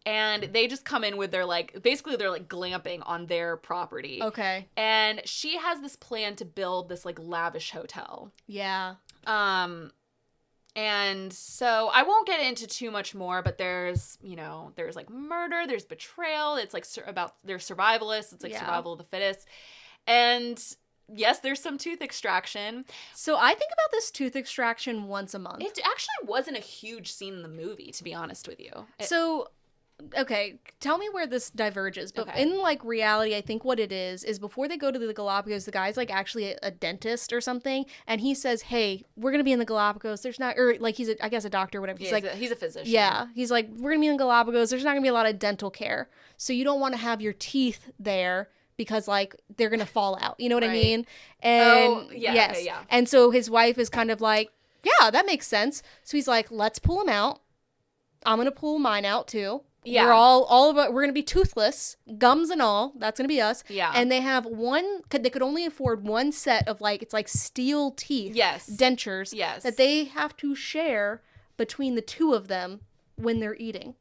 and they just come in with their like, basically they're like glamping on their property. Okay. And she has this plan to build this like lavish hotel. Yeah. And so I won't get into too much more, but there's like murder, there's betrayal, it's like about their survivalists, it's like survival of the fittest, and yes, there's some tooth extraction. So I think about this tooth extraction once a month. It actually wasn't a huge scene in the movie, to be honest with you. Okay, tell me where this diverges. But in, like, reality, I think what it is before they go to the Galapagos, the guy's, like, actually a dentist or something, and he says, hey, we're going to be in the Galapagos. There's not, or, like, he's, I guess, a doctor or whatever. He's he's a physician. Yeah. He's like, we're going to be in the Galapagos. There's not going to be a lot of dental care. So you don't want to have your teeth there because, like, they're going to fall out. You know what I mean? And, yes. Okay, yeah. And so his wife is kind of like, yeah, that makes sense. So he's like, let's pull them out. I'm going to pull mine out, too. Yeah. We're all of it. We're going to be toothless, gums and all. That's going to be us. Yeah. And they have they could only afford one set of, like, it's like steel teeth. Yes. Dentures. Yes. That they have to share between the two of them when they're eating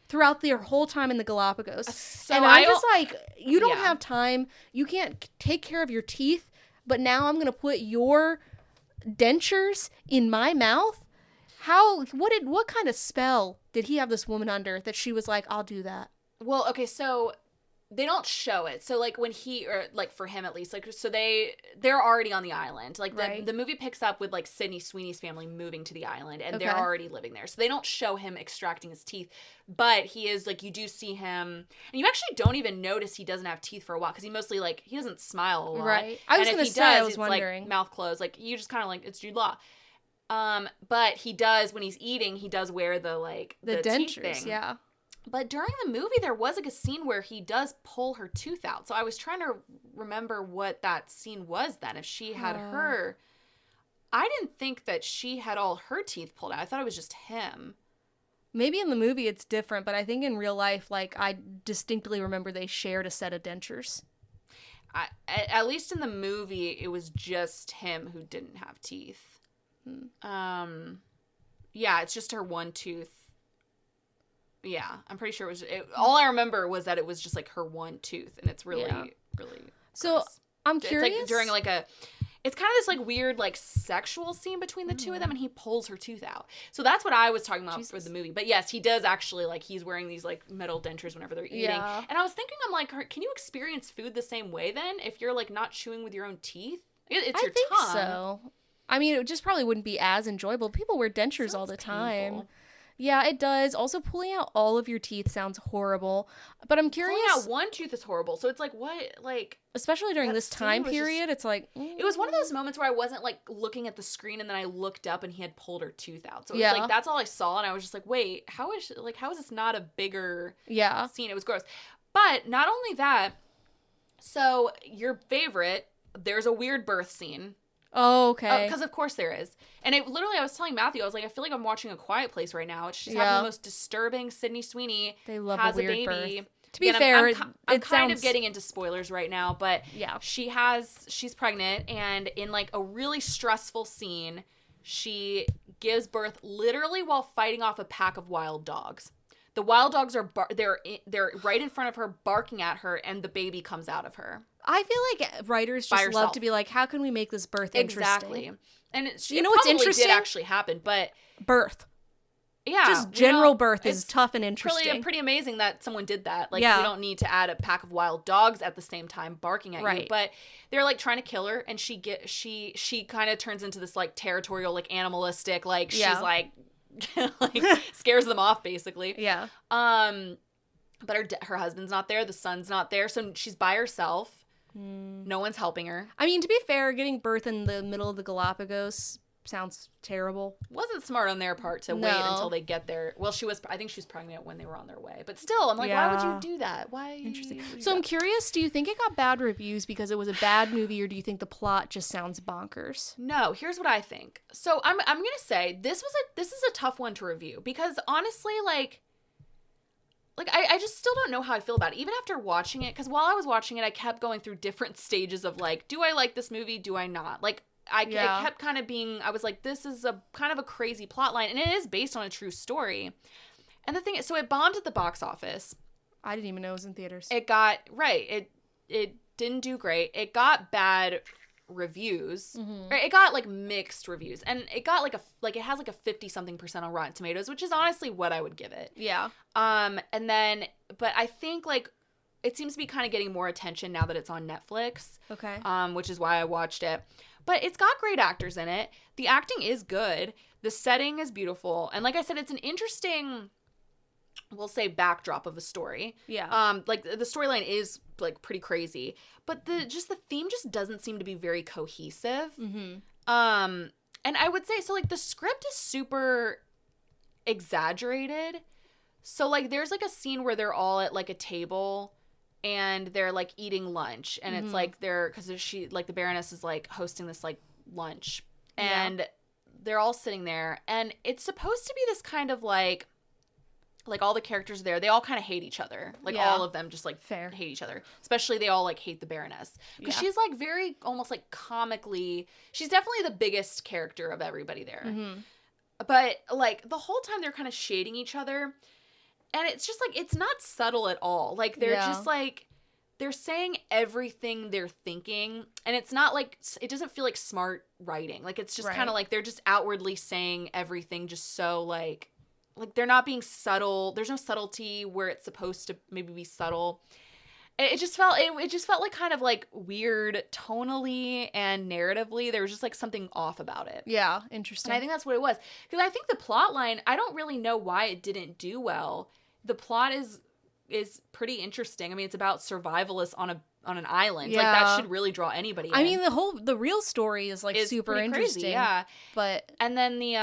throughout their whole time in the Galapagos. So and I'm just like, you don't have time. You can't take care of your teeth. but now I'm going to put your dentures in my mouth? What kind of spell did he have this woman under that she was like, I'll do that? Well, okay, so they don't show it. So, like, when or, like, for him at least, like, so they're already on the island. Like, the movie picks up with, like, Sydney Sweeney's family moving to the island, and they're already living there. So they don't show him extracting his teeth, but he is, like, you do see him, and you actually don't even notice he doesn't have teeth for a while, because he mostly, like, he doesn't smile a lot. Right. I was going to say, I was wondering. Like, mouth closed. Like, you just kind of, like, it's Jude Law. But he does, when he's eating, he does wear the dentures, teeth thing. yeah. But during the movie, there was, like, a scene where he does pull her tooth out. So I was trying to remember what that scene was then. If she had her... I didn't think that she had all her teeth pulled out. I thought it was just him. Maybe in the movie it's different, but I think in real life, like, I distinctly remember they shared a set of dentures. At least in the movie, it was just him who didn't have teeth. Yeah, it's just her one tooth. Yeah, I'm pretty sure it was... all I remember was that it was just, like, her one tooth, and it's really, really So, gross. I'm curious... It's, like, during, like, it's kind of this, like, weird, like, sexual scene between the two of them, and he pulls her tooth out. So that's what I was talking about for the movie. But, yes, he does actually, like, he's wearing these, like, metal dentures whenever they're eating. Yeah. And I was thinking, I'm like, can you experience food the same way, then, if you're, like, not chewing with your own teeth? It's your tongue. I think so. I mean, it just probably wouldn't be as enjoyable. People wear dentures all the time. Painful. Yeah, it does. Also, pulling out all of your teeth sounds horrible. But I'm curious... Pulling out one tooth is horrible. So it's like, what, like... Especially during this time period, it's like... It was one of those moments where I wasn't, like, looking at the screen, and then I looked up and he had pulled her tooth out. So it was like, that's all I saw, and I was just like, wait, how is this not a bigger scene? It was gross. But not only that, so your favorite, there's a weird birth scene. Oh, okay. Because of course there is. And it literally, I was telling Matthew, I was like, I feel like I'm watching A Quiet Place right now. She's having the most disturbing... Sydney Sweeney has a weird baby. Birth. To be fair, I'm kind of getting into spoilers right now, but yeah, she's pregnant, and in, like, a really stressful scene, she gives birth literally while fighting off a pack of wild dogs. The wild dogs are they're right in front of her, barking at her, and the baby comes out of her. I feel like writers just love to be like, how can we make this birth interesting? Exactly. And you know what's interesting? Did actually happen, but birth. Yeah, just general birth is tough and interesting. Pretty amazing that someone did that. Like, you don't need to add a pack of wild dogs at the same time barking at you. But they're, like, trying to kill her, and she kind of turns into this, like, territorial, like, animalistic, like, she's like like scares them off basically. Yeah. But her husband's not there, the son's not there, so she's by herself. No one's helping her. I mean, to be fair, getting birth in the middle of the Galapagos sounds terrible. Wasn't smart on their part to wait until they get there. Well, I think she was pregnant when they were on their way. But still, I'm like, why would you do that? Why? Interesting. So I'm curious, do you think it got bad reviews because it was a bad movie, or do you think the plot just sounds bonkers? No, here's what I think. So I'm going to say this is a tough one to review, because honestly, like I just still don't know how I feel about it, even after watching it, because while I was watching it, I kept going through different stages of, like, do I like this movie? Do I not? Like, I kept kind of being, I was like, this is a kind of a crazy plot line, and it is based on a true story. And the thing is, so it bombed at the box office. I didn't even know it was in theaters. It got, it didn't do great. It got bad reviews. Mm-hmm. It got, like, mixed reviews, and it got, it has, like, a 50-something% on Rotten Tomatoes, which is honestly what I would give it. Yeah. And then, but I think, like, it seems to be kind of getting more attention now that it's on Netflix. Okay. Which is why I watched it. But it's got great actors in it. The acting is good. The setting is beautiful. And like I said, it's an interesting, we'll say, backdrop of a story. Yeah. Like, the storyline is, like, pretty crazy. But the theme just doesn't seem to be very cohesive. Mm-hmm. And I would say, so, like, the script is super exaggerated. So, like, there's, like, a scene where they're all at, like, a table, and they're, like, eating lunch, and it's, like, because she, like, the Baroness is, like, hosting this, like, lunch, and they're all sitting there, and it's supposed to be this kind of, like, all the characters there, they all kind of hate each other. Like, all of them just, like, hate each other. Especially they all, like, hate the Baroness. Because she's, like, very, almost, like, comically, she's definitely the biggest character of everybody there. Mm-hmm. But, like, the whole time they're kind of shading each other, and it's just, like, it's not subtle at all. Like, they're just, like, they're saying everything they're thinking, and it's not like, it doesn't feel like smart writing. Like, it's just kind of like they're just outwardly saying everything just so like they're not being subtle. There's no subtlety where it's supposed to maybe be subtle. It just felt like kind of like weird tonally and narratively. There was just like something off about it. Yeah, interesting. And I think that's what it was. Because I think the plot line, I don't really know why it didn't do well. The plot is pretty interesting. I mean, it's about survivalists on an island. Yeah. Like, that should really draw anybody in. I mean, the real story is like super interesting. Crazy, yeah. But and then the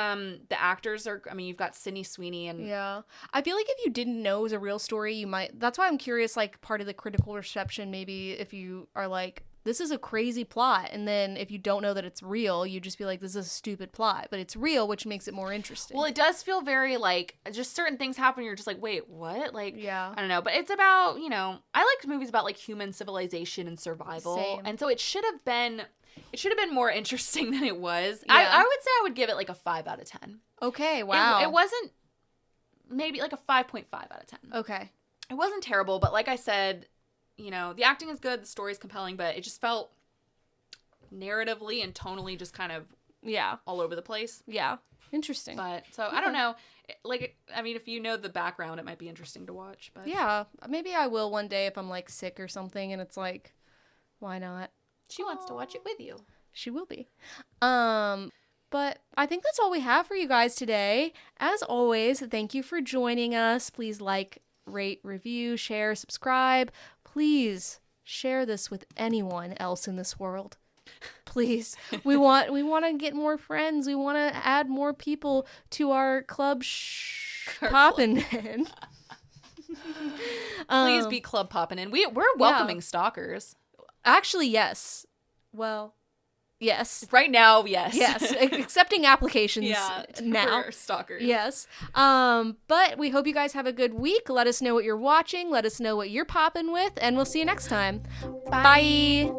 actors are, I mean, you've got Sydney Sweeney and yeah. I feel like if you didn't know it was a real story, you might. That's why I'm curious. Like, part of the critical reception, maybe if you are like, this is a crazy plot, and then if you don't know that it's real, you just be like, this is a stupid plot, but it's real, which makes it more interesting. Well, it does feel very like, just certain things happen, you're just like, wait, what? Like, yeah, I don't know, but it's about, you know, I like movies about like human civilization and survival. Same. And so it should have been more interesting than it was. Yeah. I would say I would give it like a 5 out of 10. Okay, wow. It wasn't, maybe like a 5.5 out of 10. Okay. It wasn't terrible, but like I said, you know, the acting is good, the story is compelling, but it just felt narratively and tonally just kind of all over the place. Yeah. Interesting. But so I don't know. Like, I mean, if you know the background, it might be interesting to watch. But yeah, maybe I will one day if I'm like sick or something, and it's like, why not? She wants to watch it with you. She will be. But I think that's all we have for you guys today. As always, thank you for joining us. Please like, rate, review, share, subscribe. Please share this with anyone else in this world. Please. We want to get more friends. We want to add more people to our club poppin' in. Please be club popping in. We're welcoming stalkers. Actually, yes. Well, yes. Right now, yes. Yes. Accepting applications now. For stalkers. Yes. But we hope you guys have a good week. Let us know what you're watching. Let us know what you're popping with. And we'll see you next time. Bye.